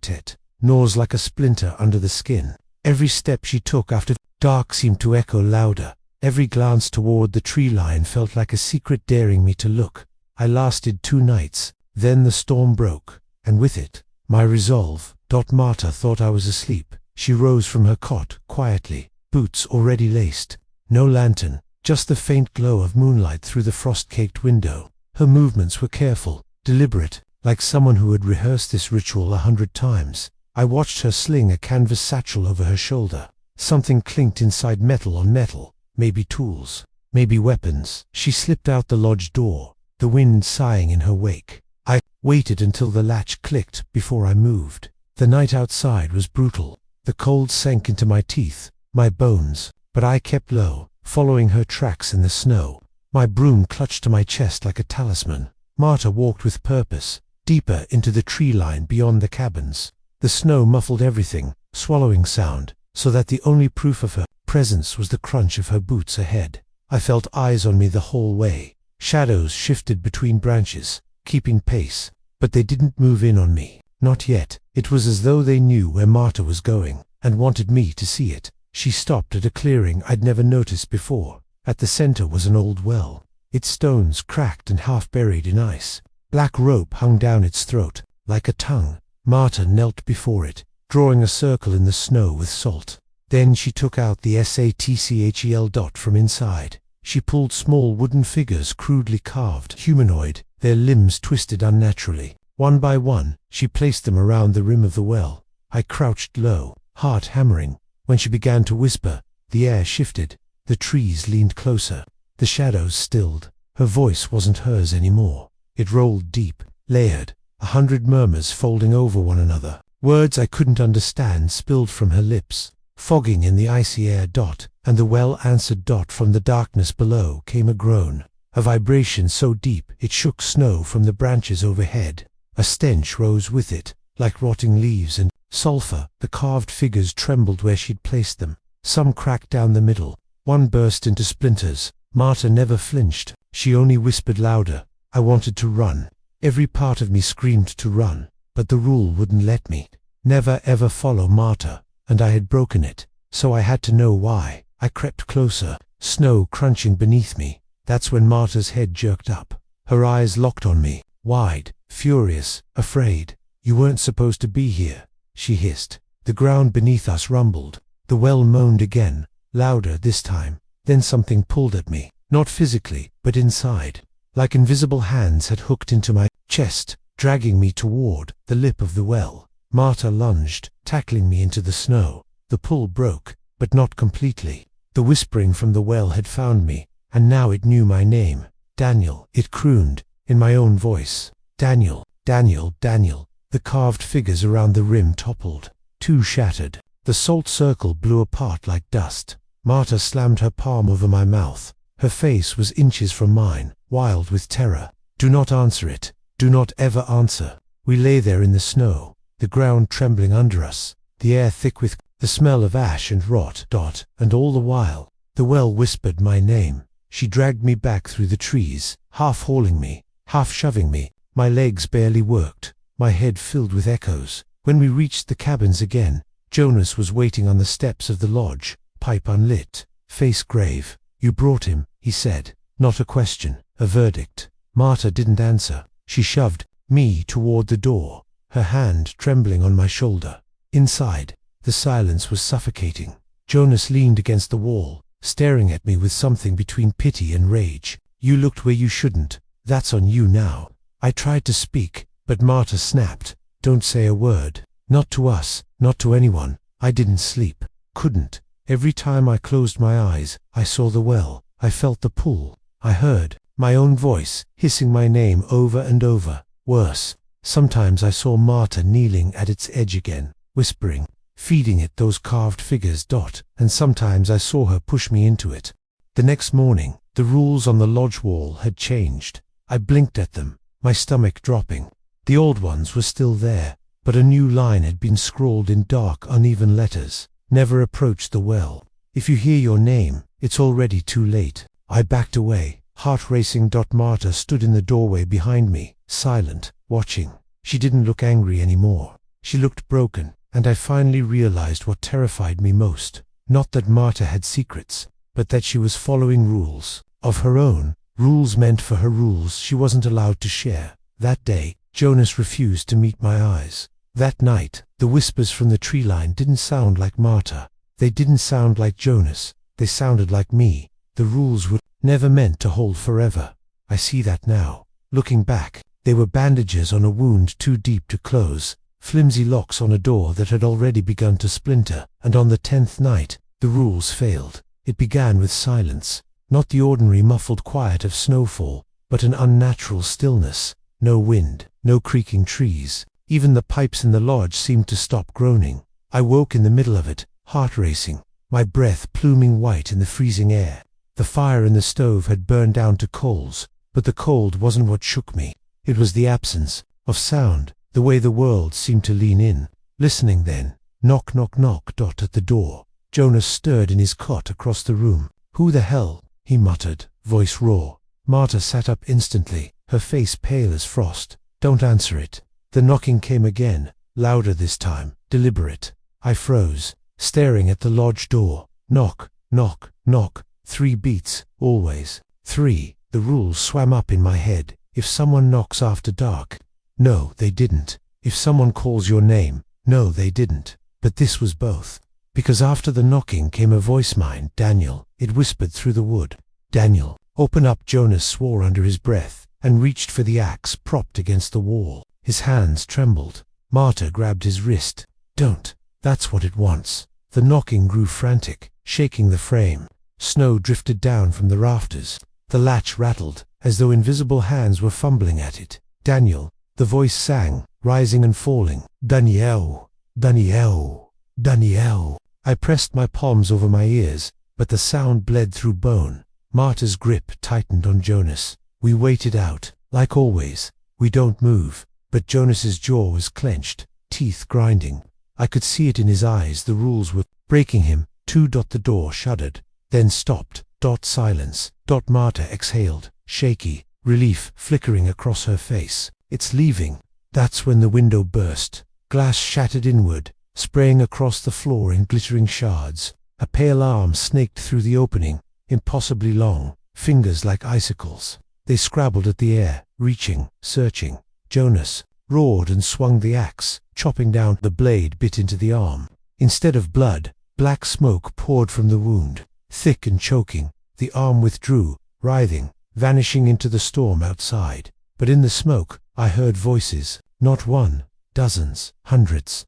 S1: Gnaws like a splinter under the skin. Every step she took after dark seemed to echo louder. Every glance toward the tree line felt like a secret daring me to look. I lasted 2 nights. Then the storm broke, and with it, my resolve. Marta thought I was asleep. She rose from her cot, quietly, boots already laced. No lantern, just the faint glow of moonlight through the frost-caked window. Her movements were careful, deliberate, like someone who had rehearsed this ritual 100 times. I watched her sling a canvas satchel over her shoulder. Something clinked inside metal on metal, maybe tools, maybe weapons. She slipped out the lodge door, the wind sighing in her wake. I waited until the latch clicked before I moved. The night outside was brutal. The cold sank into my teeth, my bones, but I kept low, following her tracks in the snow. My broom clutched to my chest like a talisman. Marta walked with purpose, deeper into the tree line beyond the cabins. The snow muffled everything, swallowing sound, so that the only proof of her presence was the crunch of her boots ahead. I felt eyes on me the whole way. Shadows shifted between branches, keeping pace, but they didn't move in on me. Not yet. It was as though they knew where Marta was going, and wanted me to see it. She stopped at a clearing I'd never noticed before. At the center was an old well, its stones cracked and half buried in ice. Black rope hung down its throat, like a tongue. Marta knelt before it, drawing a circle in the snow with salt. Then she took out the SATCHEL dot from inside. She pulled small wooden figures crudely carved, humanoid, their limbs twisted unnaturally. One by one, she placed them around the rim of the well. I crouched low, heart hammering. When she began to whisper, the air shifted. The trees leaned closer. The shadows stilled. Her voice wasn't hers anymore. It rolled deep, layered, 100 murmurs folding over one another. Words I couldn't understand spilled from her lips, fogging in the icy air. Dot, and the well-answered dot. From the darkness below came a groan, a vibration so deep it shook snow from the branches overhead. A stench rose with it, like rotting leaves and sulfur. The carved figures trembled where she'd placed them. Some cracked down the middle. One burst into splinters. Marta never flinched. She only whispered louder. I wanted to run. Every part of me screamed to run, but the rule wouldn't let me. Never ever follow Marta, and I had broken it, so I had to know why. I crept closer, snow crunching beneath me. That's when Marta's head jerked up. Her eyes locked on me, wide, furious, afraid. You weren't supposed to be here, she hissed. The ground beneath us rumbled. The well moaned again, louder this time. Then something pulled at me, not physically, but inside. Like invisible hands had hooked into my chest, dragging me toward the lip of the well. Marta lunged, tackling me into the snow. The pull broke, but not completely. The whispering from the well had found me, and now it knew my name. Daniel, it crooned, in my own voice. Daniel, Daniel, Daniel. The carved figures around the rim toppled. Two shattered. The salt circle blew apart like dust. Marta slammed her palm over my mouth. Her face was inches from mine, wild with terror. Do not answer it. Do not ever answer. We lay there in the snow, the ground trembling under us, the air thick with the smell of ash and rot. Dot, and all the while, the well whispered my name. She dragged me back through the trees, half hauling me, half shoving me. My legs barely worked, my head filled with echoes. When we reached the cabins again, Jonas was waiting on the steps of the lodge, pipe unlit, face grave. You brought him, he said. Not a question, a verdict. Marta didn't answer. She shoved me toward the door, her hand trembling on my shoulder. Inside, the silence was suffocating. Jonas leaned against the wall, staring at me with something between pity and rage. You looked where you shouldn't. That's on you now. I tried to speak, but Marta snapped. Don't say a word. Not to us, not to anyone. I didn't sleep. Couldn't. Every time I closed my eyes, I saw the well. I felt the pull. I heard my own voice hissing my name over and over. Worse, sometimes I saw Marta kneeling at its edge again, whispering, feeding it those carved figures. Dot, and sometimes I saw her push me into it. The next morning, the rules on the lodge wall had changed. I blinked at them, my stomach dropping. The old ones were still there, but a new line had been scrawled in dark, uneven letters. Never approach the well. If you hear your name, it's already too late. I backed away, heart racing. Marta stood in the doorway behind me, silent, watching. She didn't look angry anymore. She looked broken, and I finally realized what terrified me most. Not that Marta had secrets, but that she was following rules of her own, rules meant for her, rules she wasn't allowed to share. That day, Jonas refused to meet my eyes. That night, the whispers from the tree line didn't sound like Marta. They didn't sound like Jonas. They sounded like me. The rules were never meant to hold forever. I see that now. Looking back, they were bandages on a wound too deep to close, flimsy locks on a door that had already begun to splinter, and on the 10th night, the rules failed. It began with silence, not the ordinary muffled quiet of snowfall, but an unnatural stillness. No wind, no creaking trees. Even the pipes in the lodge seemed to stop groaning. I woke in the middle of it, heart racing, my breath pluming white in the freezing air. The fire in the stove had burned down to coals, but the cold wasn't what shook me. It was the absence of sound, the way the world seemed to lean in, listening. Then, knock, knock, knock. At the door. Jonas stirred in his cot across the room. Who the hell? He muttered, voice raw. Marta sat up instantly, her face pale as frost. Don't answer it. The knocking came again, louder this time, deliberate. I froze, staring at the lodge door. Knock, knock, knock. 3 beats, always. 3. The rules swam up in my head. If someone knocks after dark. No, they didn't. If someone calls your name. No, they didn't. But this was both. Because after the knocking came a voice, mine, Daniel. It whispered through the wood. Daniel, open up. Jonas swore under his breath, and reached for the axe propped against the wall. His hands trembled. Marta grabbed his wrist. Don't. That's what it wants. The knocking grew frantic, shaking the frame. Snow drifted down from the rafters. The latch rattled, as though invisible hands were fumbling at it. Daniel, the voice sang, rising and falling. Daniel, Daniel, Daniel. I pressed my palms over my ears, but the sound bled through bone. Marta's grip tightened on Jonas. We waited out, like always. We don't move. But Jonas's jaw was clenched, teeth grinding. I could see it in his eyes. The rules were breaking him. The door shuddered, then stopped. Silence. Marta exhaled, shaky, relief flickering across her face. It's leaving. That's when the window burst. Glass shattered inward, spraying across the floor in glittering shards. A pale arm snaked through the opening, impossibly long, fingers like icicles. They scrabbled at the air, reaching, searching. Jonas roared and swung the axe, chopping down. The blade bit into the arm. Instead of blood, black smoke poured from the wound. Thick and choking, the arm withdrew, writhing, vanishing into the storm outside. But in the smoke, I heard voices, not one, dozens, hundreds,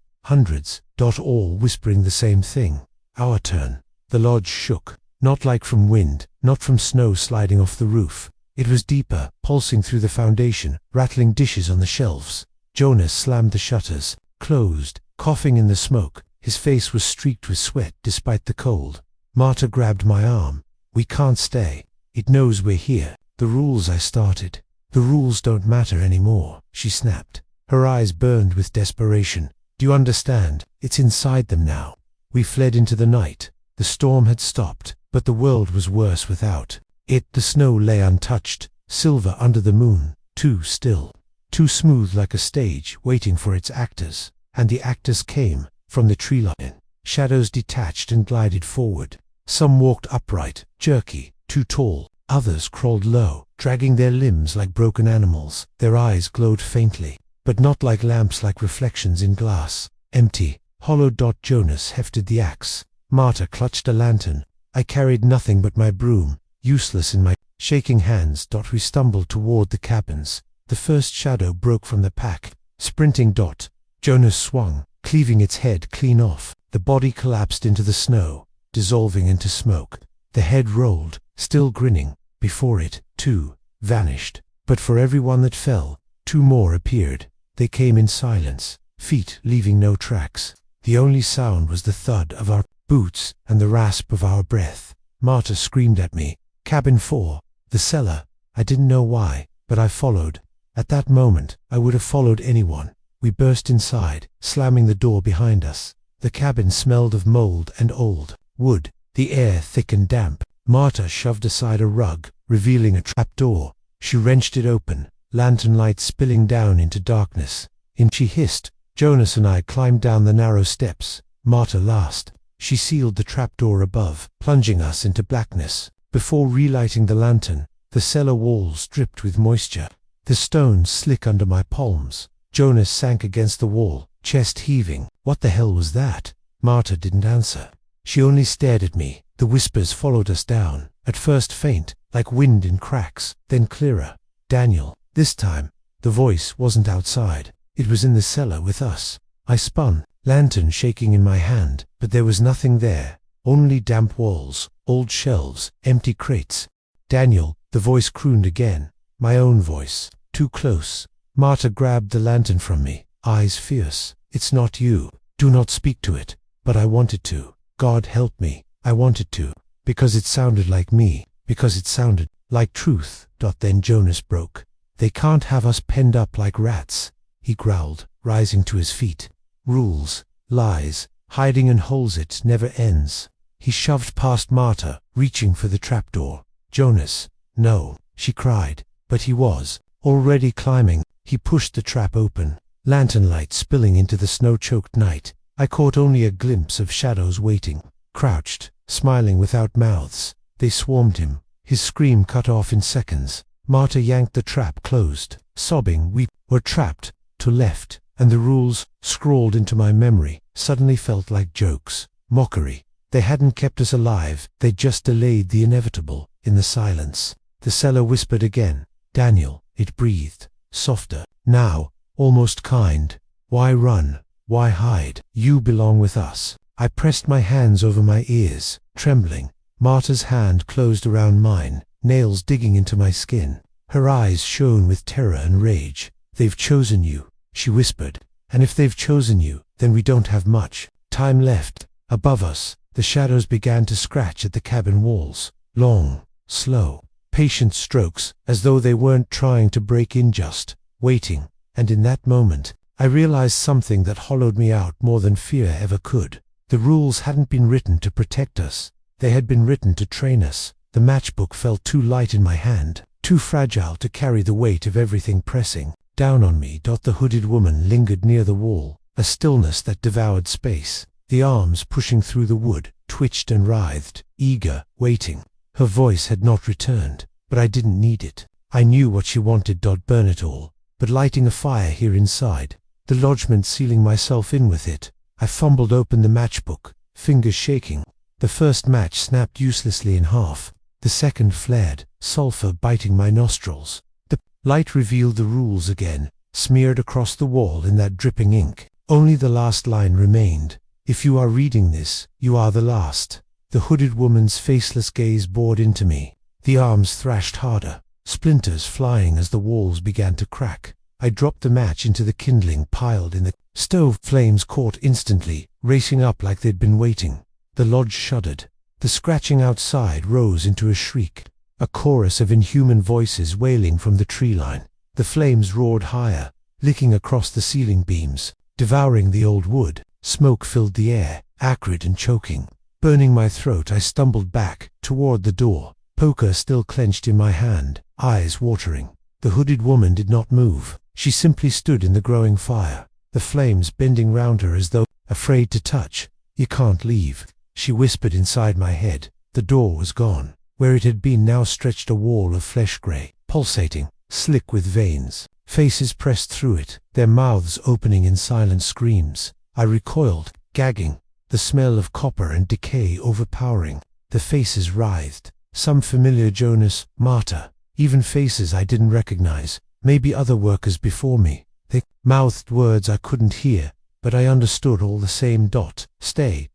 S1: all whispering the same thing. Our turn. The lodge shook, not like from wind, not from snow sliding off the roof. It was deeper, pulsing through the foundation, rattling dishes on the shelves. Jonas slammed the shutters, closed, coughing in the smoke. His face was streaked with sweat despite the cold. Marta grabbed my arm. We can't stay. It knows we're here. The rules, I started. The rules don't matter anymore, she snapped. Her eyes burned with desperation. Do you understand? It's inside them now. We fled into the night. The storm had stopped, but the world was worse without it. The snow lay untouched, silver under the moon, too still, too smooth, like a stage waiting for its actors. And the actors came from the tree line. Shadows detached and glided forward. Some walked upright, jerky, too tall. Others crawled low, dragging their limbs like broken animals. Their eyes glowed faintly, but not like lamps, like reflections in glass. Empty, hollow. Jonas hefted the axe. Marta clutched a lantern. I carried nothing but my broom, useless in my shaking hands. We stumbled toward the cabins. The first shadow broke from the pack, sprinting. Jonas swung, cleaving its head clean off. The body collapsed into the snow, dissolving into smoke. The head rolled, still grinning. Before it, too, vanished. But for every one that fell, 2 more appeared. They came in silence, feet leaving no tracks. The only sound was the thud of our boots and the rasp of our breath. Marta screamed at me. Cabin 4, the cellar. I didn't know why, but I followed. At that moment, I would have followed anyone. We burst inside, slamming the door behind us. The cabin smelled of mold and old wood, the air thick and damp. Marta shoved aside a rug, revealing a trapdoor. She wrenched it open, lantern light spilling down into darkness. She hissed. Jonas and I climbed down the narrow steps, Marta last. She sealed the trapdoor above, plunging us into blackness. Before relighting the lantern, the cellar walls dripped with moisture. The stones slick under my palms. Jonas sank against the wall, chest heaving. What the hell was that? Marta didn't answer. She only stared at me. The whispers followed us down, at first faint, like wind in cracks, then clearer. Daniel. This time, the voice wasn't outside. It was in the cellar with us. I spun, lantern shaking in my hand, but there was nothing there. Only damp walls, old shelves, empty crates. Daniel, the voice crooned again. My own voice. Too close. Marta grabbed the lantern from me, eyes fierce. It's not you. Do not speak to it. But I wanted to. God help me. I wanted to. Because it sounded like me. Because it sounded like truth. Then Jonas broke. They can't have us penned up like rats, he growled, rising to his feet. Rules, lies, hiding in holes, it never ends. He shoved past Marta, reaching for the trapdoor. Jonas. No, she cried. But he was already climbing. He pushed the trap open. lantern light spilling into the snow-choked night. I caught only a glimpse of shadows waiting, crouched, smiling without mouths. They swarmed him. His scream cut off in seconds. Marta yanked the trap closed. Sobbing, we were trapped, to left, and the rules, scrawled into my memory, suddenly felt like jokes, mockery. They hadn't kept us alive, they just delayed the inevitable. In the silence, the cellar whispered again. Daniel, it breathed, softer, now, almost kind. Why run? Why hide? You belong with us. I pressed my hands over my ears, trembling. Marta's hand closed around mine, nails digging into my skin. Her eyes shone with terror and rage. They've chosen you, she whispered. And if they've chosen you, then we don't have much time left. Above us, the shadows began to scratch at the cabin walls. Long, slow, patient strokes, as though they weren't trying to break in, just waiting. And in that moment, I realized something that hollowed me out more than fear ever could. The rules hadn't been written to protect us. They had been written to train us. The matchbook felt too light in my hand, too fragile to carry the weight of everything pressing down on me. The hooded woman lingered near the wall, a stillness that devoured space. The arms pushing through the wood twitched and writhed, eager, waiting. Her voice had not returned, but I didn't need it. I knew what she wanted. Burn it all, but lighting a fire here inside. The lodgment, sealing myself in with it. I fumbled open the matchbook, fingers shaking. The first match snapped uselessly in half. The second flared, sulfur biting my nostrils. The light revealed the rules again, smeared across the wall in that dripping ink. Only the last line remained. If you are reading this, you are the last. The hooded woman's faceless gaze bored into me. The arms thrashed harder, splinters flying as the walls began to crack. I dropped the match into the kindling piled in the stove. Flames caught instantly, racing up like they'd been waiting. The lodge shuddered. The scratching outside rose into a shriek, a chorus of inhuman voices wailing from the tree line. The flames roared higher, licking across the ceiling beams, devouring the old wood. Smoke filled the air, acrid and choking. Burning my throat, I stumbled back, toward the door, poker still clenched in my hand, eyes watering. The hooded woman did not move. She simply stood in the growing fire, the flames bending round her as though afraid to touch. You can't leave, she whispered inside my head. The door was gone. Where it had been now stretched a wall of flesh gray, pulsating, slick with veins. Faces pressed through it, their mouths opening in silent screams. I recoiled, gagging, the smell of copper and decay overpowering. The faces writhed, some familiar. Jonas, Marta, even faces I didn't recognize, maybe other workers before me. They mouthed words I couldn't hear, but I understood all the same. Stay.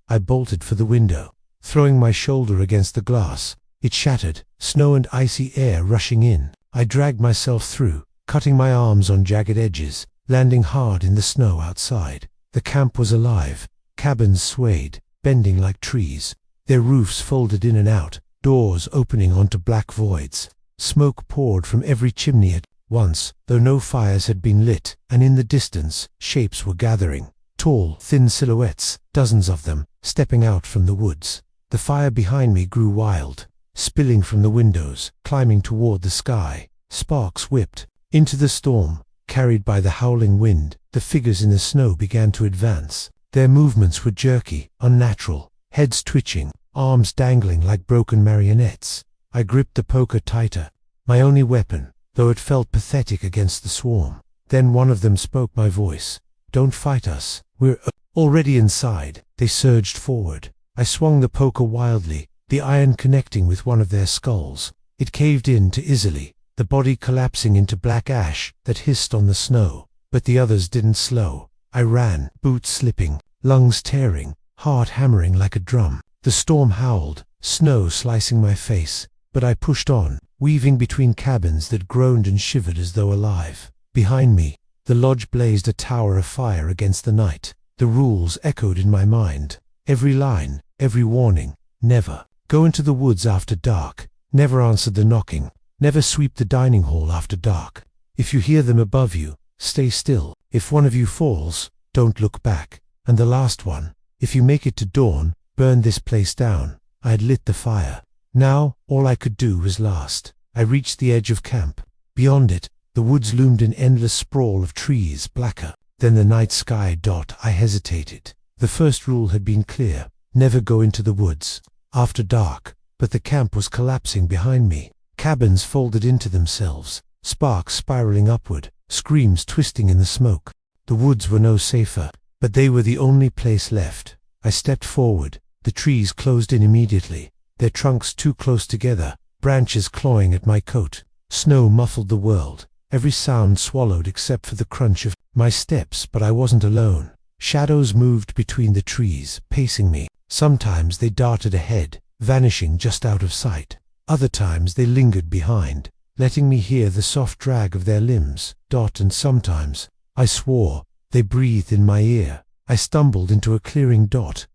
S1: I bolted for the window, throwing my shoulder against the glass. It shattered, snow and icy air rushing in. I dragged myself through, cutting my arms on jagged edges, landing hard in the snow outside. The camp was alive. Cabins swayed, bending like trees, their roofs folded in and out, doors opening onto black voids. Smoke poured from every chimney at once, though no fires had been lit, and in the distance, shapes were gathering. Tall, thin silhouettes, dozens of them, stepping out from the woods. The fire behind me grew wild, spilling from the windows, climbing toward the sky. Sparks whipped into the storm, carried by the howling wind. The figures in the snow began to advance. Their movements were jerky, unnatural, heads twitching, arms dangling like broken marionettes. I gripped the poker tighter, my only weapon, though it felt pathetic against the swarm. Then one of them spoke my voice. Don't fight us, we're already inside. They surged forward. I swung the poker wildly, the iron connecting with one of their skulls. It caved in too easily, the body collapsing into black ash that hissed on the snow. But the others didn't slow. I ran, boots slipping, lungs tearing, heart hammering like a drum. The storm howled, snow slicing my face, but I pushed on, weaving between cabins that groaned and shivered as though alive. Behind me, the lodge blazed a tower of fire against the night. The rules echoed in my mind. Every line, every warning. Never go into the woods after dark. Never answer the knocking. Never sweep the dining hall after dark. If you hear them above you, stay still. If one of you falls, don't look back. And the last one, if you make it to dawn, burn this place down. I had lit the fire. Now, all I could do was last. I reached the edge of camp. Beyond it, The woods loomed in endless sprawl of trees, blacker than the night sky. I hesitated. The first rule had been clear: never go into the woods after dark, but the camp was collapsing behind me. Cabins folded into themselves, sparks spiraling upward, screams twisting in the smoke. The woods were no safer, but they were the only place left. I stepped forward. The trees closed in immediately, their trunks too close together, branches clawing at my coat. Snow muffled the world, every sound swallowed except for the crunch of my steps. But I wasn't alone. Shadows moved between the trees, pacing me. Sometimes they darted ahead, vanishing just out of sight. Other times they lingered behind, letting me hear the soft drag of their limbs. And sometimes, I swore, they breathed in my ear. I stumbled into a clearing.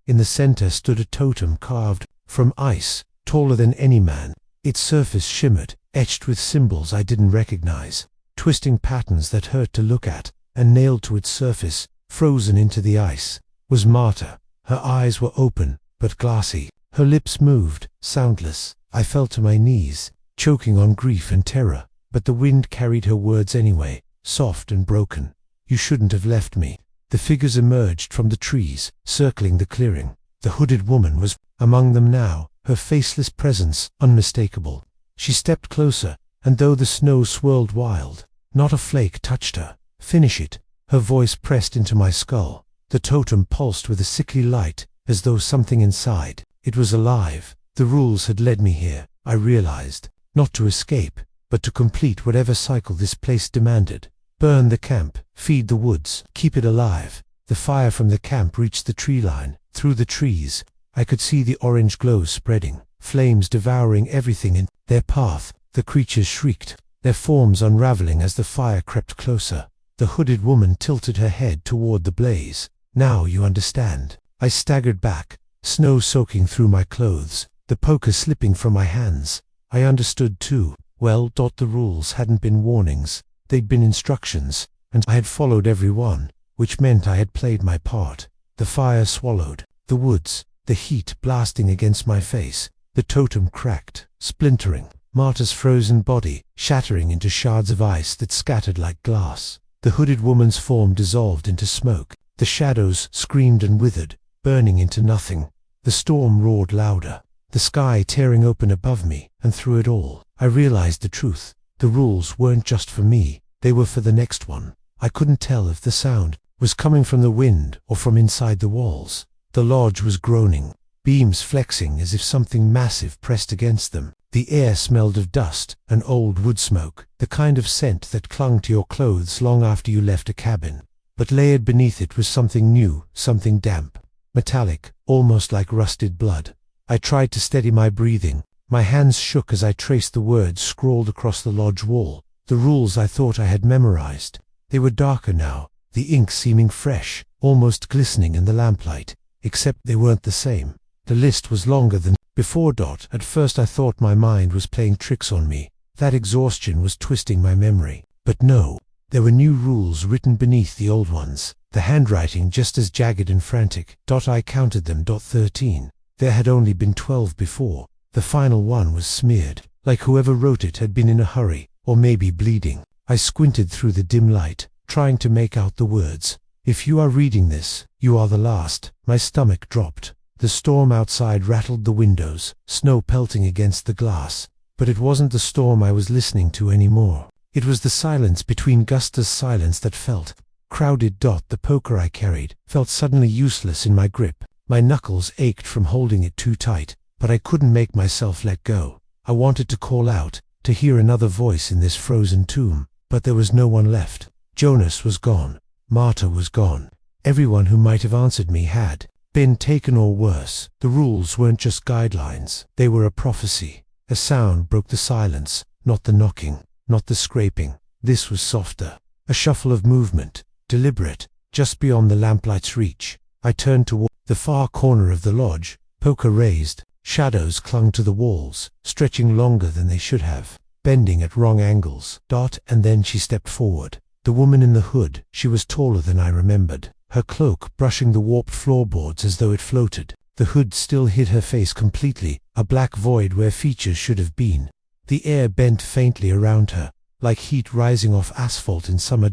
S1: In the center stood a totem carved from ice, taller than any man. Its surface shimmered, etched with symbols I didn't recognize, twisting patterns that hurt to look at, and nailed to its surface, frozen into the ice, was Marta. Her eyes were open, but glassy. Her lips moved, soundless. I fell to my knees, choking on grief and terror, but the wind carried her words anyway, soft and broken. You shouldn't have left me. The figures emerged from the trees, circling the clearing. The hooded woman was among them now, her faceless presence unmistakable. She stepped closer, and though the snow swirled wild, not a flake touched her. Finish it. Her voice pressed into my skull. The totem pulsed with a sickly light, as though something inside it was alive. The rules had led me here, I realized, not to escape, but to complete whatever cycle this place demanded. Burn the camp, feed the woods, keep it alive. The fire from the camp reached the tree line. Through the trees, I could see the orange glow spreading, flames devouring everything in their path. The creatures shrieked, their forms unraveling as the fire crept closer. The hooded woman tilted her head toward the blaze. Now you understand. I staggered back, snow soaking through my clothes, the poker slipping from my hands. I understood too. Well, the rules hadn't been warnings. They'd been instructions, and I had followed every one, which meant I had played my part. The fire swallowed the woods, the heat blasting against my face. The totem cracked, splintering, Marta's frozen body shattering into shards of ice that scattered like glass. The hooded woman's form dissolved into smoke. The shadows screamed and withered, burning into nothing. The storm roared louder, the sky tearing open above me, and through it all, I realized the truth. The rules weren't just for me, they were for the next one. I couldn't tell if the sound was coming from the wind or from inside the walls. The lodge was groaning, beams flexing as if something massive pressed against them. The air smelled of dust and old wood smoke, the kind of scent that clung to your clothes long after you left a cabin. But layered beneath it was something new, something damp, metallic, almost like rusted blood. I tried to steady my breathing. My hands shook as I traced the words scrawled across the lodge wall, the rules I thought I had memorized. They were darker now, the ink seeming fresh, almost glistening in the lamplight, except they weren't the same. The list was longer than before. At first I thought my mind was playing tricks on me, that exhaustion was twisting my memory. But no, there were new rules written beneath the old ones, the handwriting just as jagged and frantic. I counted them. 13. There had only been 12 before. The final one was smeared, like whoever wrote it had been in a hurry, or maybe bleeding. I squinted through the dim light, trying to make out the words. If you are reading this, you are the last. My stomach dropped. The storm outside rattled the windows, snow pelting against the glass. But it wasn't the storm I was listening to anymore. It was the silence between Gusta's silence that felt crowded. The poker I carried felt suddenly useless in my grip. My knuckles ached from holding it too tight, but I couldn't make myself let go. I wanted to call out, to hear another voice in this frozen tomb, but there was no one left. Jonas was gone. Marta was gone. Everyone who might have answered me had been taken, or worse. The rules weren't just guidelines, they were a prophecy. A sound broke the silence, not the knocking, not the scraping. This was softer, a shuffle of movement, deliberate, just beyond the lamplight's reach. I turned toward the far corner of the lodge, poker raised. Shadows clung to the walls, stretching longer than they should have, bending at wrong angles. And then she stepped forward. The woman in the hood, she was taller than I remembered, her cloak brushing the warped floorboards as though it floated. The hood still hid her face completely, a black void where features should have been. The air bent faintly around her, like heat rising off asphalt in summer.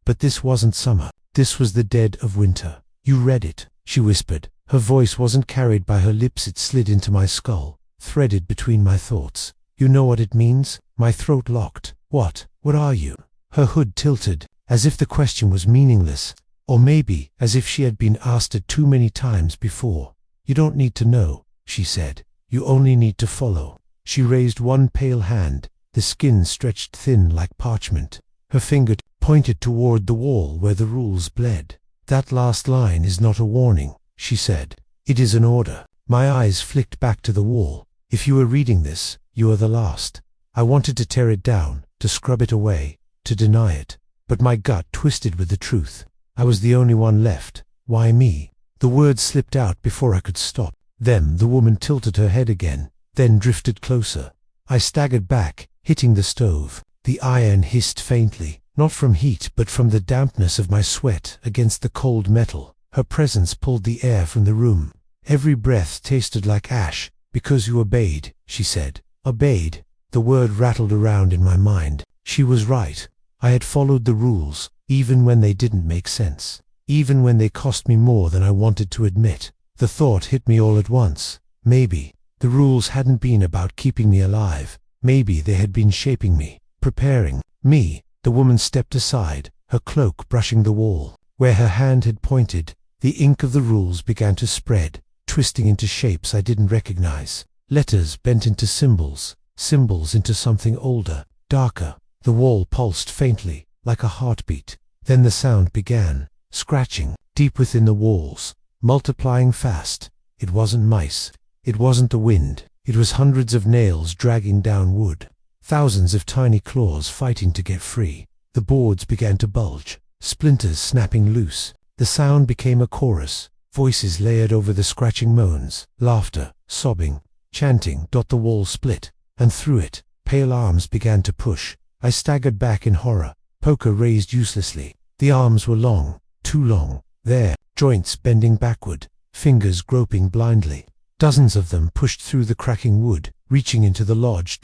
S1: But this wasn't summer. This was the dead of winter. You read it, she whispered. Her voice wasn't carried by her lips, it slid into my skull, threaded between my thoughts. You know what it means? My throat locked. What are you? Her hood tilted, as if the question was meaningless, or maybe as if she had been asked it too many times before. You don't need to know, she said. You only need to follow. She raised one pale hand, the skin stretched thin like parchment. Her finger pointed toward the wall where the rules bled. That last line is not a warning, she said. It is an order. My eyes flicked back to the wall. If you are reading this, you are the last. I wanted to tear it down, to scrub it away, to deny it. But my gut twisted with the truth. I was the only one left. Why me? The words slipped out before I could stop. Then the woman tilted her head again, then drifted closer. I staggered back, hitting the stove. The iron hissed faintly, not from heat but from the dampness of my sweat against the cold metal. Her presence pulled the air from the room. Every breath tasted like ash. Because you obeyed, she said. Obeyed. The word rattled around in my mind. She was right. I had followed the rules, even when they didn't make sense. Even when they cost me more than I wanted to admit. The thought hit me all at once. Maybe the rules hadn't been about keeping me alive. Maybe they had been shaping me, preparing me. The woman stepped aside, her cloak brushing the wall. Where her hand had pointed, the ink of the rules began to spread, twisting into shapes I didn't recognize. Letters bent into symbols, symbols into something older, darker. The wall pulsed faintly, like a heartbeat. Then the sound began, scratching, deep within the walls, multiplying fast. It wasn't mice. It wasn't the wind. It was hundreds of nails dragging down wood. Thousands of tiny claws fighting to get free. The boards began to bulge, splinters snapping loose. The sound became a chorus. Voices layered over the scratching moans, laughter, sobbing, chanting. The wall split, and through it, pale arms began to push. I staggered back in horror, poker raised uselessly. The arms were long, too long, there, joints bending backward, fingers groping blindly. Dozens of them pushed through the cracking wood, reaching into the lodge.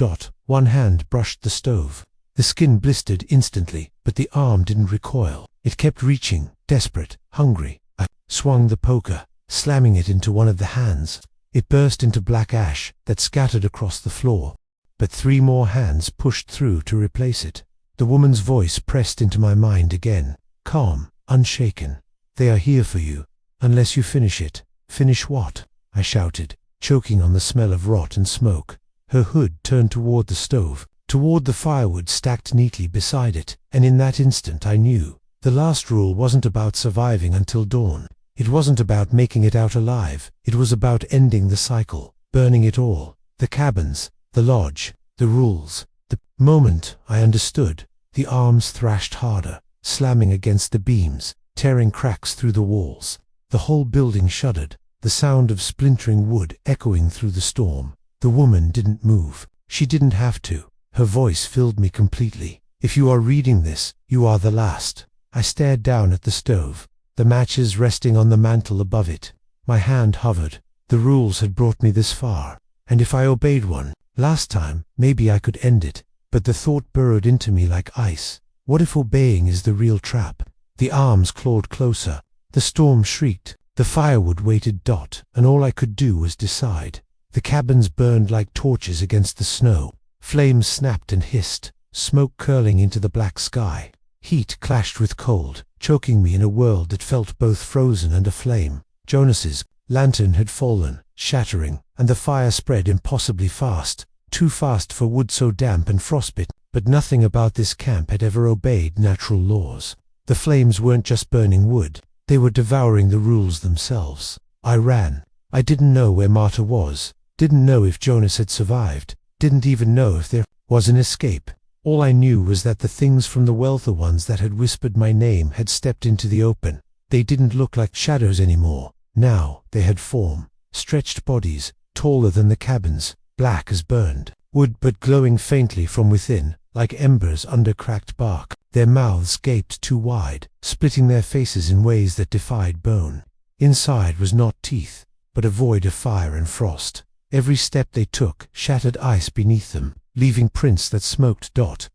S1: One hand brushed the stove. The skin blistered instantly, but the arm didn't recoil. It kept reaching, desperate, hungry. I swung the poker, slamming it into one of the hands. It burst into black ash that scattered across the floor. But 3 more hands pushed through to replace it. The woman's voice pressed into my mind again, calm, unshaken. They are here for you, unless you finish it. Finish what? I shouted, choking on the smell of rot and smoke. Her hood turned toward the stove, toward the firewood stacked neatly beside it, and in that instant I knew. The last rule wasn't about surviving until dawn. It wasn't about making it out alive. It was about ending the cycle, burning it all. The cabins, the lodge, the rules. The moment I understood, the arms thrashed harder, slamming against the beams, tearing cracks through the walls. The whole building shuddered, the sound of splintering wood echoing through the storm. The woman didn't move. She didn't have to. Her voice filled me completely. If you are reading this, you are the last. I stared down at the stove, the matches resting on the mantel above it. My hand hovered. The rules had brought me this far, and if I obeyed one, last time, maybe I could end it. But the thought burrowed into me like ice. What if obeying is the real trap? The arms clawed closer. The storm shrieked. The firewood waited. And all I could do was decide. The cabins burned like torches against the snow. Flames snapped and hissed, smoke curling into the black sky. Heat clashed with cold, choking me in a world that felt both frozen and aflame. Jonas's lantern had fallen, shattering, and the fire spread impossibly fast, too fast for wood so damp and frostbitten. But nothing about this camp had ever obeyed natural laws. The flames weren't just burning wood, they were devouring the rules themselves. I ran. I didn't know where Marta was, didn't know if Jonas had survived, didn't even know if there was an escape. All I knew was that the things from the well, the ones that had whispered my name, had stepped into the open. They didn't look like shadows anymore. Now they had form, stretched bodies, taller than the cabins, black as burned wood but glowing faintly from within, like embers under cracked bark. Their mouths gaped too wide, splitting their faces in ways that defied bone. Inside was not teeth, but a void of fire and frost. Every step they took shattered ice beneath them. leaving prints that smoked.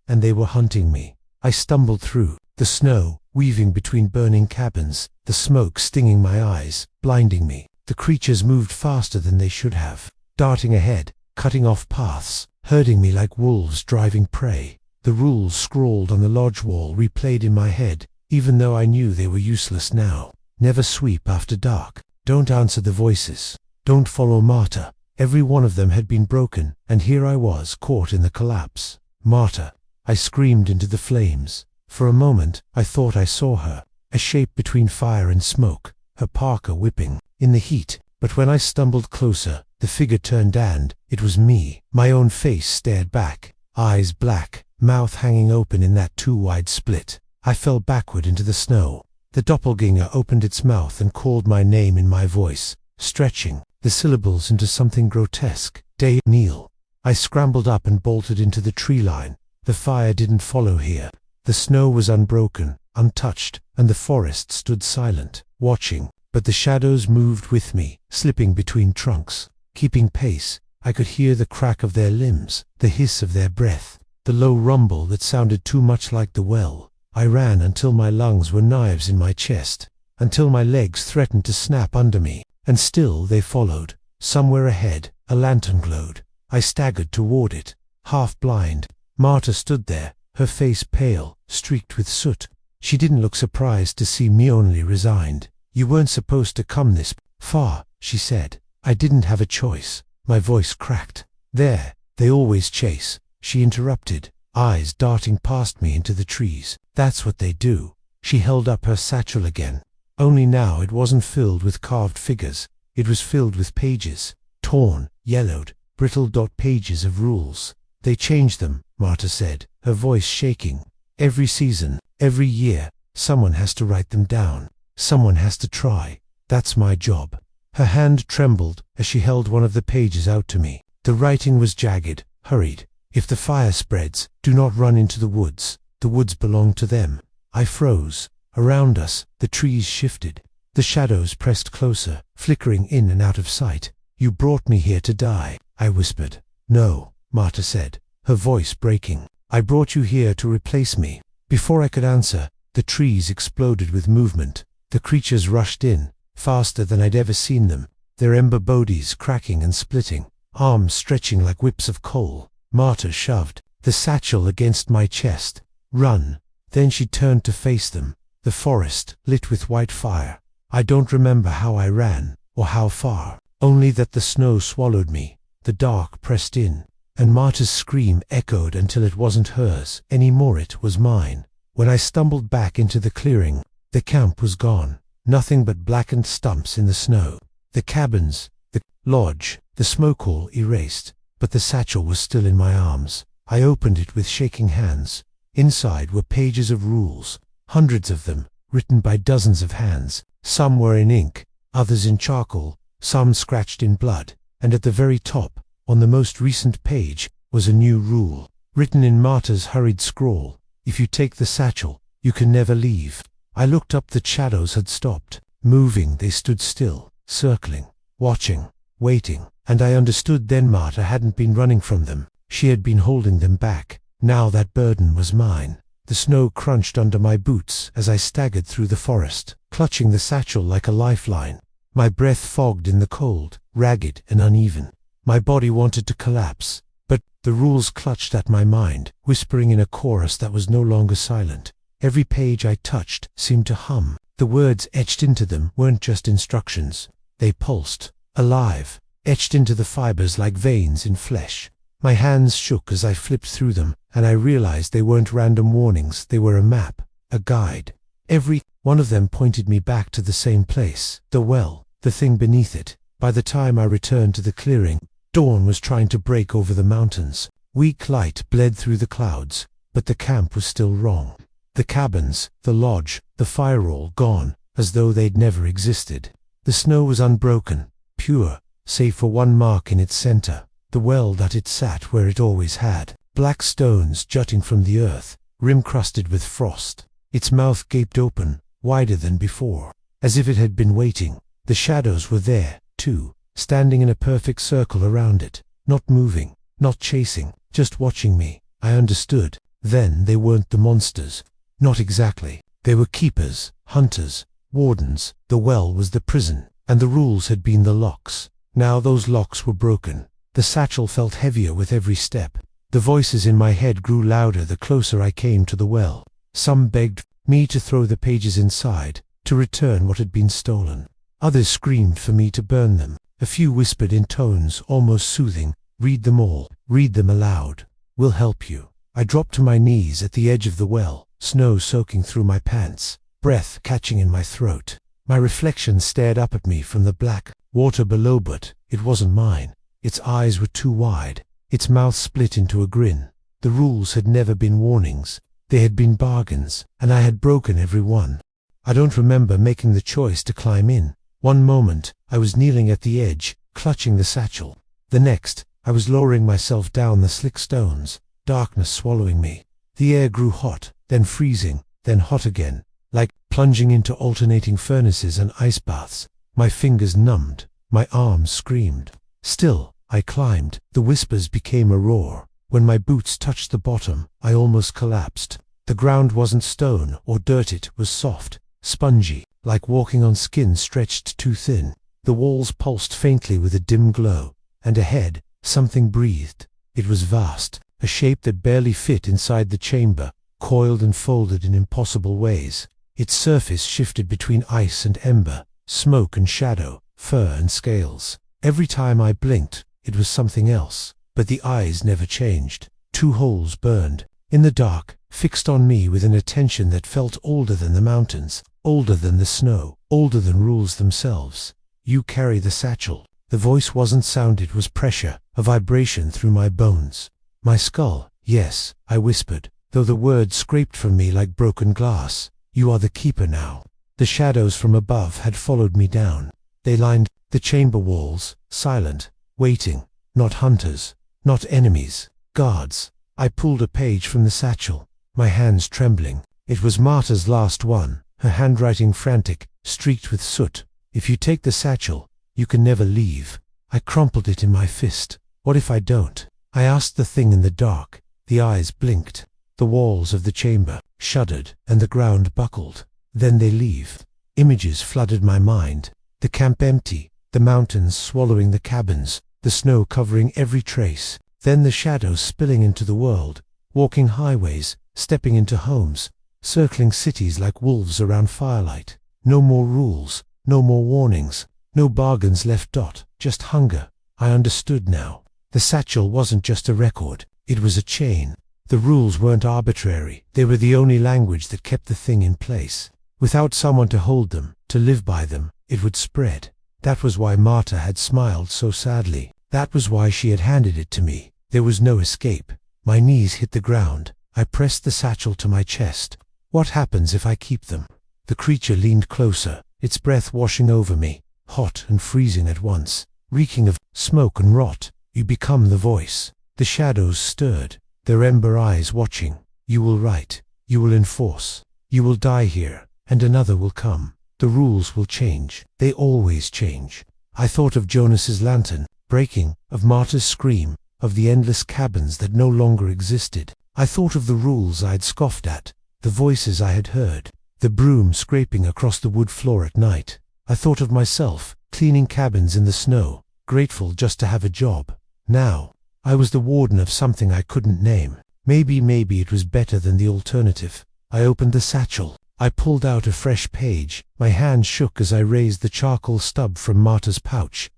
S1: And they were hunting me. I stumbled through the snow, weaving between burning cabins, the smoke stinging my eyes, blinding me. The creatures moved faster than they should have, darting ahead, cutting off paths, herding me like wolves driving prey. The rules scrawled on the lodge wall replayed in my head, even though I knew they were useless now. Never sweep after dark. Don't answer the voices. Don't follow Marta. Every one of them had been broken, and here I was, caught in the collapse. Marta! I screamed into the flames. For a moment, I thought I saw her, a shape between fire and smoke, her parka whipping in the heat. But when I stumbled closer, the figure turned and it was me. My own face stared back, eyes black, mouth hanging open in that too wide split. I fell backward into the snow. The doppelganger opened its mouth and called my name in my voice, stretching the syllables into something grotesque. Neil. I scrambled up and bolted into the tree line. The fire didn't follow here. The snow was unbroken, untouched, and the forest stood silent, watching. But the shadows moved with me, slipping between trunks, keeping pace. I could hear the crack of their limbs, the hiss of their breath, the low rumble that sounded too much like the well. I ran until my lungs were knives in my chest, until my legs threatened to snap under me, and still they followed. Somewhere ahead, a lantern glowed. I staggered toward it, half blind. Marta stood there, her face pale, streaked with soot. She didn't look surprised to see me, only resigned. "You weren't supposed to come this far," she said. I didn't have a choice. My voice cracked. "There, they always chase," she interrupted, eyes darting past me into the trees. "That's what they do." She held up her satchel again. Only now it wasn't filled with carved figures. It was filled with pages. Torn, yellowed, brittle pages of rules. "They change them," Marta said, her voice shaking. "Every season, every year, someone has to write them down. Someone has to try. That's my job." Her hand trembled as she held one of the pages out to me. The writing was jagged, hurried. "If the fire spreads, do not run into the woods. The woods belong to them." I froze. Around us, the trees shifted. The shadows pressed closer, flickering in and out of sight. "You brought me here to die," I whispered. "No," Marta said, her voice breaking. "I brought you here to replace me." Before I could answer, the trees exploded with movement. The creatures rushed in, faster than I'd ever seen them, their ember bodies cracking and splitting, arms stretching like whips of coal. Marta shoved the satchel against my chest. "Run." Then she turned to face them, the forest lit with white fire. I don't remember how I ran, or how far, only that the snow swallowed me, the dark pressed in, and Marta's scream echoed until it wasn't hers anymore, it was mine. When I stumbled back into the clearing, the camp was gone. Nothing but blackened stumps in the snow. The cabins, the lodge, the smoke hole erased, but the satchel was still in my arms. I opened it with shaking hands. Inside were pages of rules, hundreds of them, written by dozens of hands. Some were in ink, others in charcoal, some scratched in blood, and at the very top, on the most recent page, was a new rule, written in Marta's hurried scrawl. "If you take the satchel, you can never leave." I looked up. The shadows had stopped moving. They stood still, circling, watching, waiting, and I understood then Marta hadn't been running from them. She had been holding them back. Now that burden was mine. The snow crunched under my boots as I staggered through the forest, clutching the satchel like a lifeline. My breath fogged in the cold, ragged and uneven. My body wanted to collapse, but the rules clutched at my mind, whispering in a chorus that was no longer silent. Every page I touched seemed to hum. The words etched into them weren't just instructions. They pulsed, alive, etched into the fibers like veins in flesh. My hands shook as I flipped through them, and I realized they weren't random warnings. They were a map, a guide. Every one of them pointed me back to the same place, the well, the thing beneath it. By the time I returned to the clearing, dawn was trying to break over the mountains. Weak light bled through the clouds, but the camp was still wrong. The cabins, the lodge, the fire all gone, as though they'd never existed. The snow was unbroken, pure, save for one mark in its center, the well that it sat where it always had. Black stones jutting from the earth, rim-crusted with frost. Its mouth gaped open, wider than before, as if it had been waiting. The shadows were there, too, standing in a perfect circle around it, not moving, not chasing, just watching me. I understood. Then they weren't the monsters. Not exactly. They were keepers, hunters, wardens. The well was the prison, and the rules had been the locks. Now those locks were broken. The satchel felt heavier with every step. The voices in my head grew louder the closer I came to the well. Some begged me to throw the pages inside, to return what had been stolen. Others screamed for me to burn them. A few whispered in tones almost soothing, "Read them all, read them aloud. We'll help you." I dropped to my knees at the edge of the well, snow soaking through my pants, breath catching in my throat. My reflection stared up at me from the black water below, but it wasn't mine. Its eyes were too wide, its mouth split into a grin. The rules had never been warnings. They had been bargains, and I had broken every one. I don't remember making the choice to climb in. One moment, I was kneeling at the edge, clutching the satchel. The next, I was lowering myself down the slick stones, darkness swallowing me. The air grew hot, then freezing, then hot again, like plunging into alternating furnaces and ice baths. My fingers numbed, my arms screamed. Still, I climbed. The whispers became a roar. When my boots touched the bottom, I almost collapsed. The ground wasn't stone or dirt, it was soft, spongy, like walking on skin stretched too thin. The walls pulsed faintly with a dim glow, and ahead, something breathed. It was vast, a shape that barely fit inside the chamber, coiled and folded in impossible ways. Its surface shifted between ice and ember, smoke and shadow, fur and scales. Every time I blinked, it was something else, but the eyes never changed. Two holes burned, in the dark, fixed on me with an attention that felt older than the mountains, older than the snow, older than rules themselves. "You carry the satchel." The voice wasn't sound, it was pressure, a vibration through my bones. "My skull." "Yes," I whispered, though the words scraped from me like broken glass. "You are the keeper now." The shadows from above had followed me down. They lined the chamber walls, silent, waiting, not hunters, not enemies, guards. I pulled a page from the satchel, my hands trembling. It was Marta's last one, her handwriting frantic, streaked with soot. "If you take the satchel, you can never leave." I crumpled it in my fist. "What if I don't?" I asked the thing in the dark. The eyes blinked. The walls of the chamber shuddered, and the ground buckled. "Then they leave." Images flooded my mind. The camp empty, the mountains swallowing the cabins, the snow covering every trace. Then the shadows spilling into the world, walking highways, stepping into homes, circling cities like wolves around firelight. No more rules, no more warnings, no bargains left. Just hunger. I understood now. The satchel wasn't just a record, it was a chain. The rules weren't arbitrary, they were the only language that kept the thing in place. Without someone to hold them, to live by them, it would spread. That was why Marta had smiled so sadly. That was why she had handed it to me. There was no escape. My knees hit the ground. I pressed the satchel to my chest. "What happens if I keep them?" The creature leaned closer, its breath washing over me, hot and freezing at once, reeking of smoke and rot. "You become the voice." The shadows stirred, their ember eyes watching. "You will write. You will enforce. You will die here, and another will come. The rules will change. They always change." I thought of Jonas's lantern, breaking, of Marta's scream, of the endless cabins that no longer existed. I thought of the rules I had scoffed at, the voices I had heard, the broom scraping across the wood floor at night. I thought of myself, cleaning cabins in the snow, grateful just to have a job. Now, I was the warden of something I couldn't name. Maybe it was better than the alternative. I opened the satchel. I pulled out a fresh page. My hand shook as I raised the charcoal stub from Marta's pouch.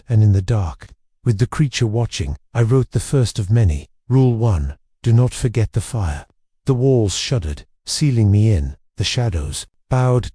S1: And in the dark, with the creature watching, I wrote the first of many. Rule 1. Do not forget the fire. The walls shuddered, sealing me in. The shadows bowed.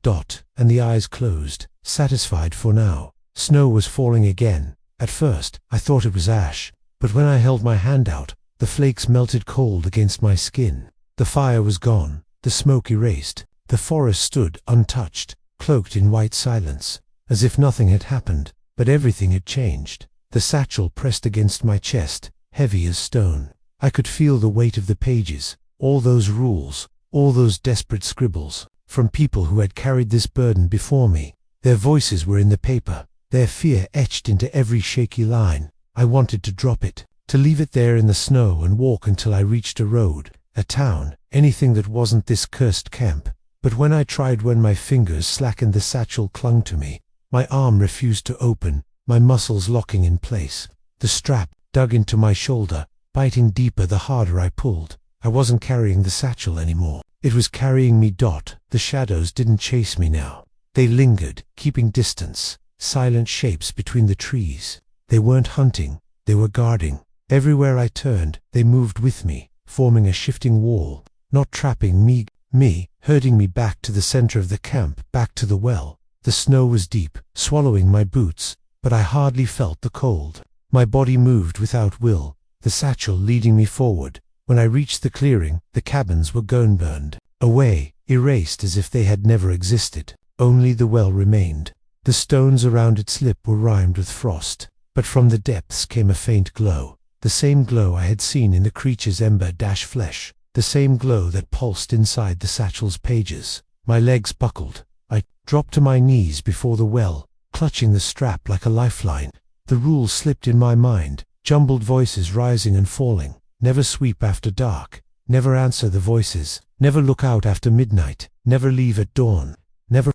S1: And the eyes closed, satisfied for now. Snow was falling again. At first, I thought it was ash, but when I held my hand out, the flakes melted cold against my skin. The fire was gone, the smoke erased. The forest stood untouched, cloaked in white silence, as if nothing had happened, but everything had changed. The satchel pressed against my chest, heavy as stone. I could feel the weight of the pages, all those rules, all those desperate scribbles, from people who had carried this burden before me. Their voices were in the paper, their fear etched into every shaky line. I wanted to drop it, to leave it there in the snow and walk until I reached a road, a town, anything that wasn't this cursed camp. But when my fingers slackened, the satchel clung to me. My arm refused to open, my muscles locking in place. The strap dug into my shoulder, biting deeper the harder I pulled. I wasn't carrying the satchel anymore. It was carrying me. The shadows didn't chase me now. They lingered, keeping distance, silent shapes between the trees. They weren't hunting, they were guarding. Everywhere I turned, they moved with me, forming a shifting wall, not trapping me, herding me back to the center of the camp, back to the well. The snow was deep, swallowing my boots, but I hardly felt the cold. My body moved without will, the satchel leading me forward. When I reached the clearing, the cabins were gone, burned away, erased as if they had never existed. Only the well remained. The stones around its lip were rimed with frost, but from the depths came a faint glow, the same glow I had seen in the creature's ember-flesh, the same glow that pulsed inside the satchel's pages. My legs buckled. I dropped to my knees before the well, clutching the strap like a lifeline. The rules slipped in my mind, jumbled voices rising and falling. Never sweep after dark, never answer the voices, never look out after midnight, never leave at dawn, never.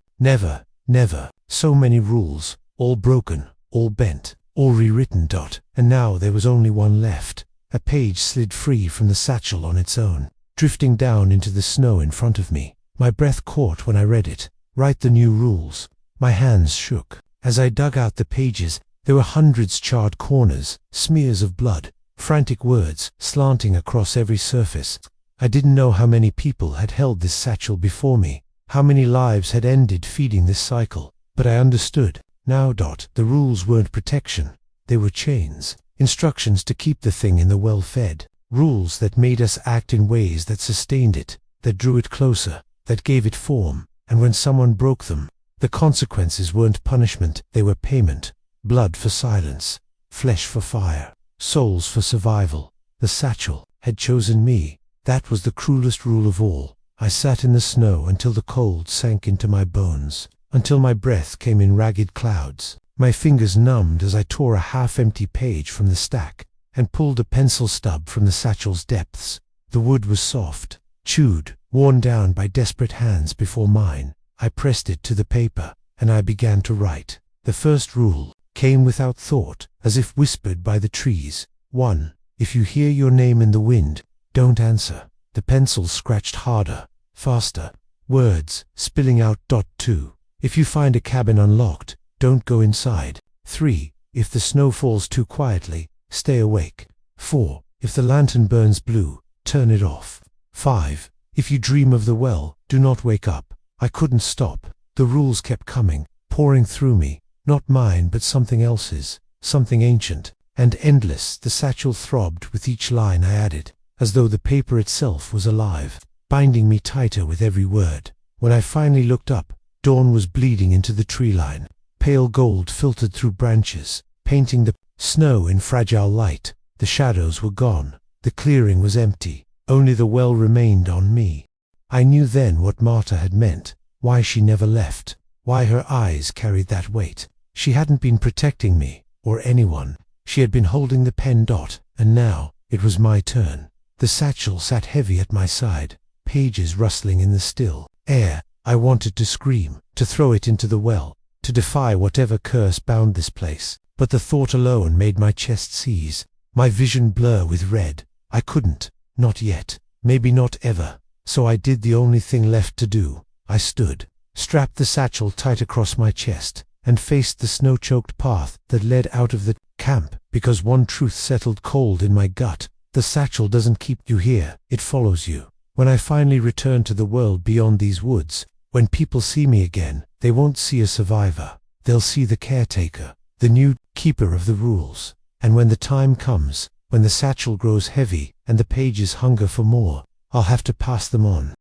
S1: So many rules, all broken, all bent, all rewritten. And now there was only one left. A page slid free from the satchel on its own, drifting down into the snow in front of me. My breath caught when I read it. Write the new rules. My hands shook. As I dug out the pages, there were hundreds charred corners, smears of blood, frantic words slanting across every surface. I didn't know how many people had held this satchel before me, how many lives had ended feeding this cycle, but I understood. Now. The rules weren't protection, they were chains, instructions to keep the thing in the well fed, rules that made us act in ways that sustained it, that drew it closer, that gave it form, and when someone broke them, the consequences weren't punishment, they were payment. Blood for silence, flesh for fire, souls for survival. The satchel had chosen me. That was the cruelest rule of all. I sat in the snow until the cold sank into my bones, until my breath came in ragged clouds. My fingers numbed as I tore a half-empty page from the stack and pulled a pencil stub from the satchel's depths. The wood was soft, chewed, worn down by desperate hands before mine. I pressed it to the paper, and I began to write. The first rule came without thought, as if whispered by the trees. 1. If you hear your name in the wind, don't answer. The pencil scratched harder, faster, words spilling out. 2. If you find a cabin unlocked, don't go inside. 3. If the snow falls too quietly, stay awake. 4. If the lantern burns blue, turn it off. 5. If you dream of the well, do not wake up. I couldn't stop. The rules kept coming, pouring through me. Not mine, but something else's, something ancient and endless. The satchel throbbed with each line I added, as though the paper itself was alive, binding me tighter with every word. When I finally looked up, dawn was bleeding into the tree line. Pale gold filtered through branches, painting the snow in fragile light. The shadows were gone. The clearing was empty. Only the well remained on me. I knew then what Marta had meant, why she never left, why her eyes carried that weight. She hadn't been protecting me, or anyone. She had been holding the pen. And now, it was my turn. The satchel sat heavy at my side, pages rustling in the still air. I wanted to scream, to throw it into the well, to defy whatever curse bound this place. But the thought alone made my chest seize, my vision blur with red. I couldn't, not yet, maybe not ever. So I did the only thing left to do. I stood, strapped the satchel tight across my chest, and faced the snow-choked path that led out of the camp, because one truth settled cold in my gut. The satchel doesn't keep you here, it follows you. When I finally return to the world beyond these woods, when people see me again, they won't see a survivor. They'll see the caretaker, the new keeper of the rules. And when the time comes, when the satchel grows heavy and the pages hunger for more, I'll have to pass them on.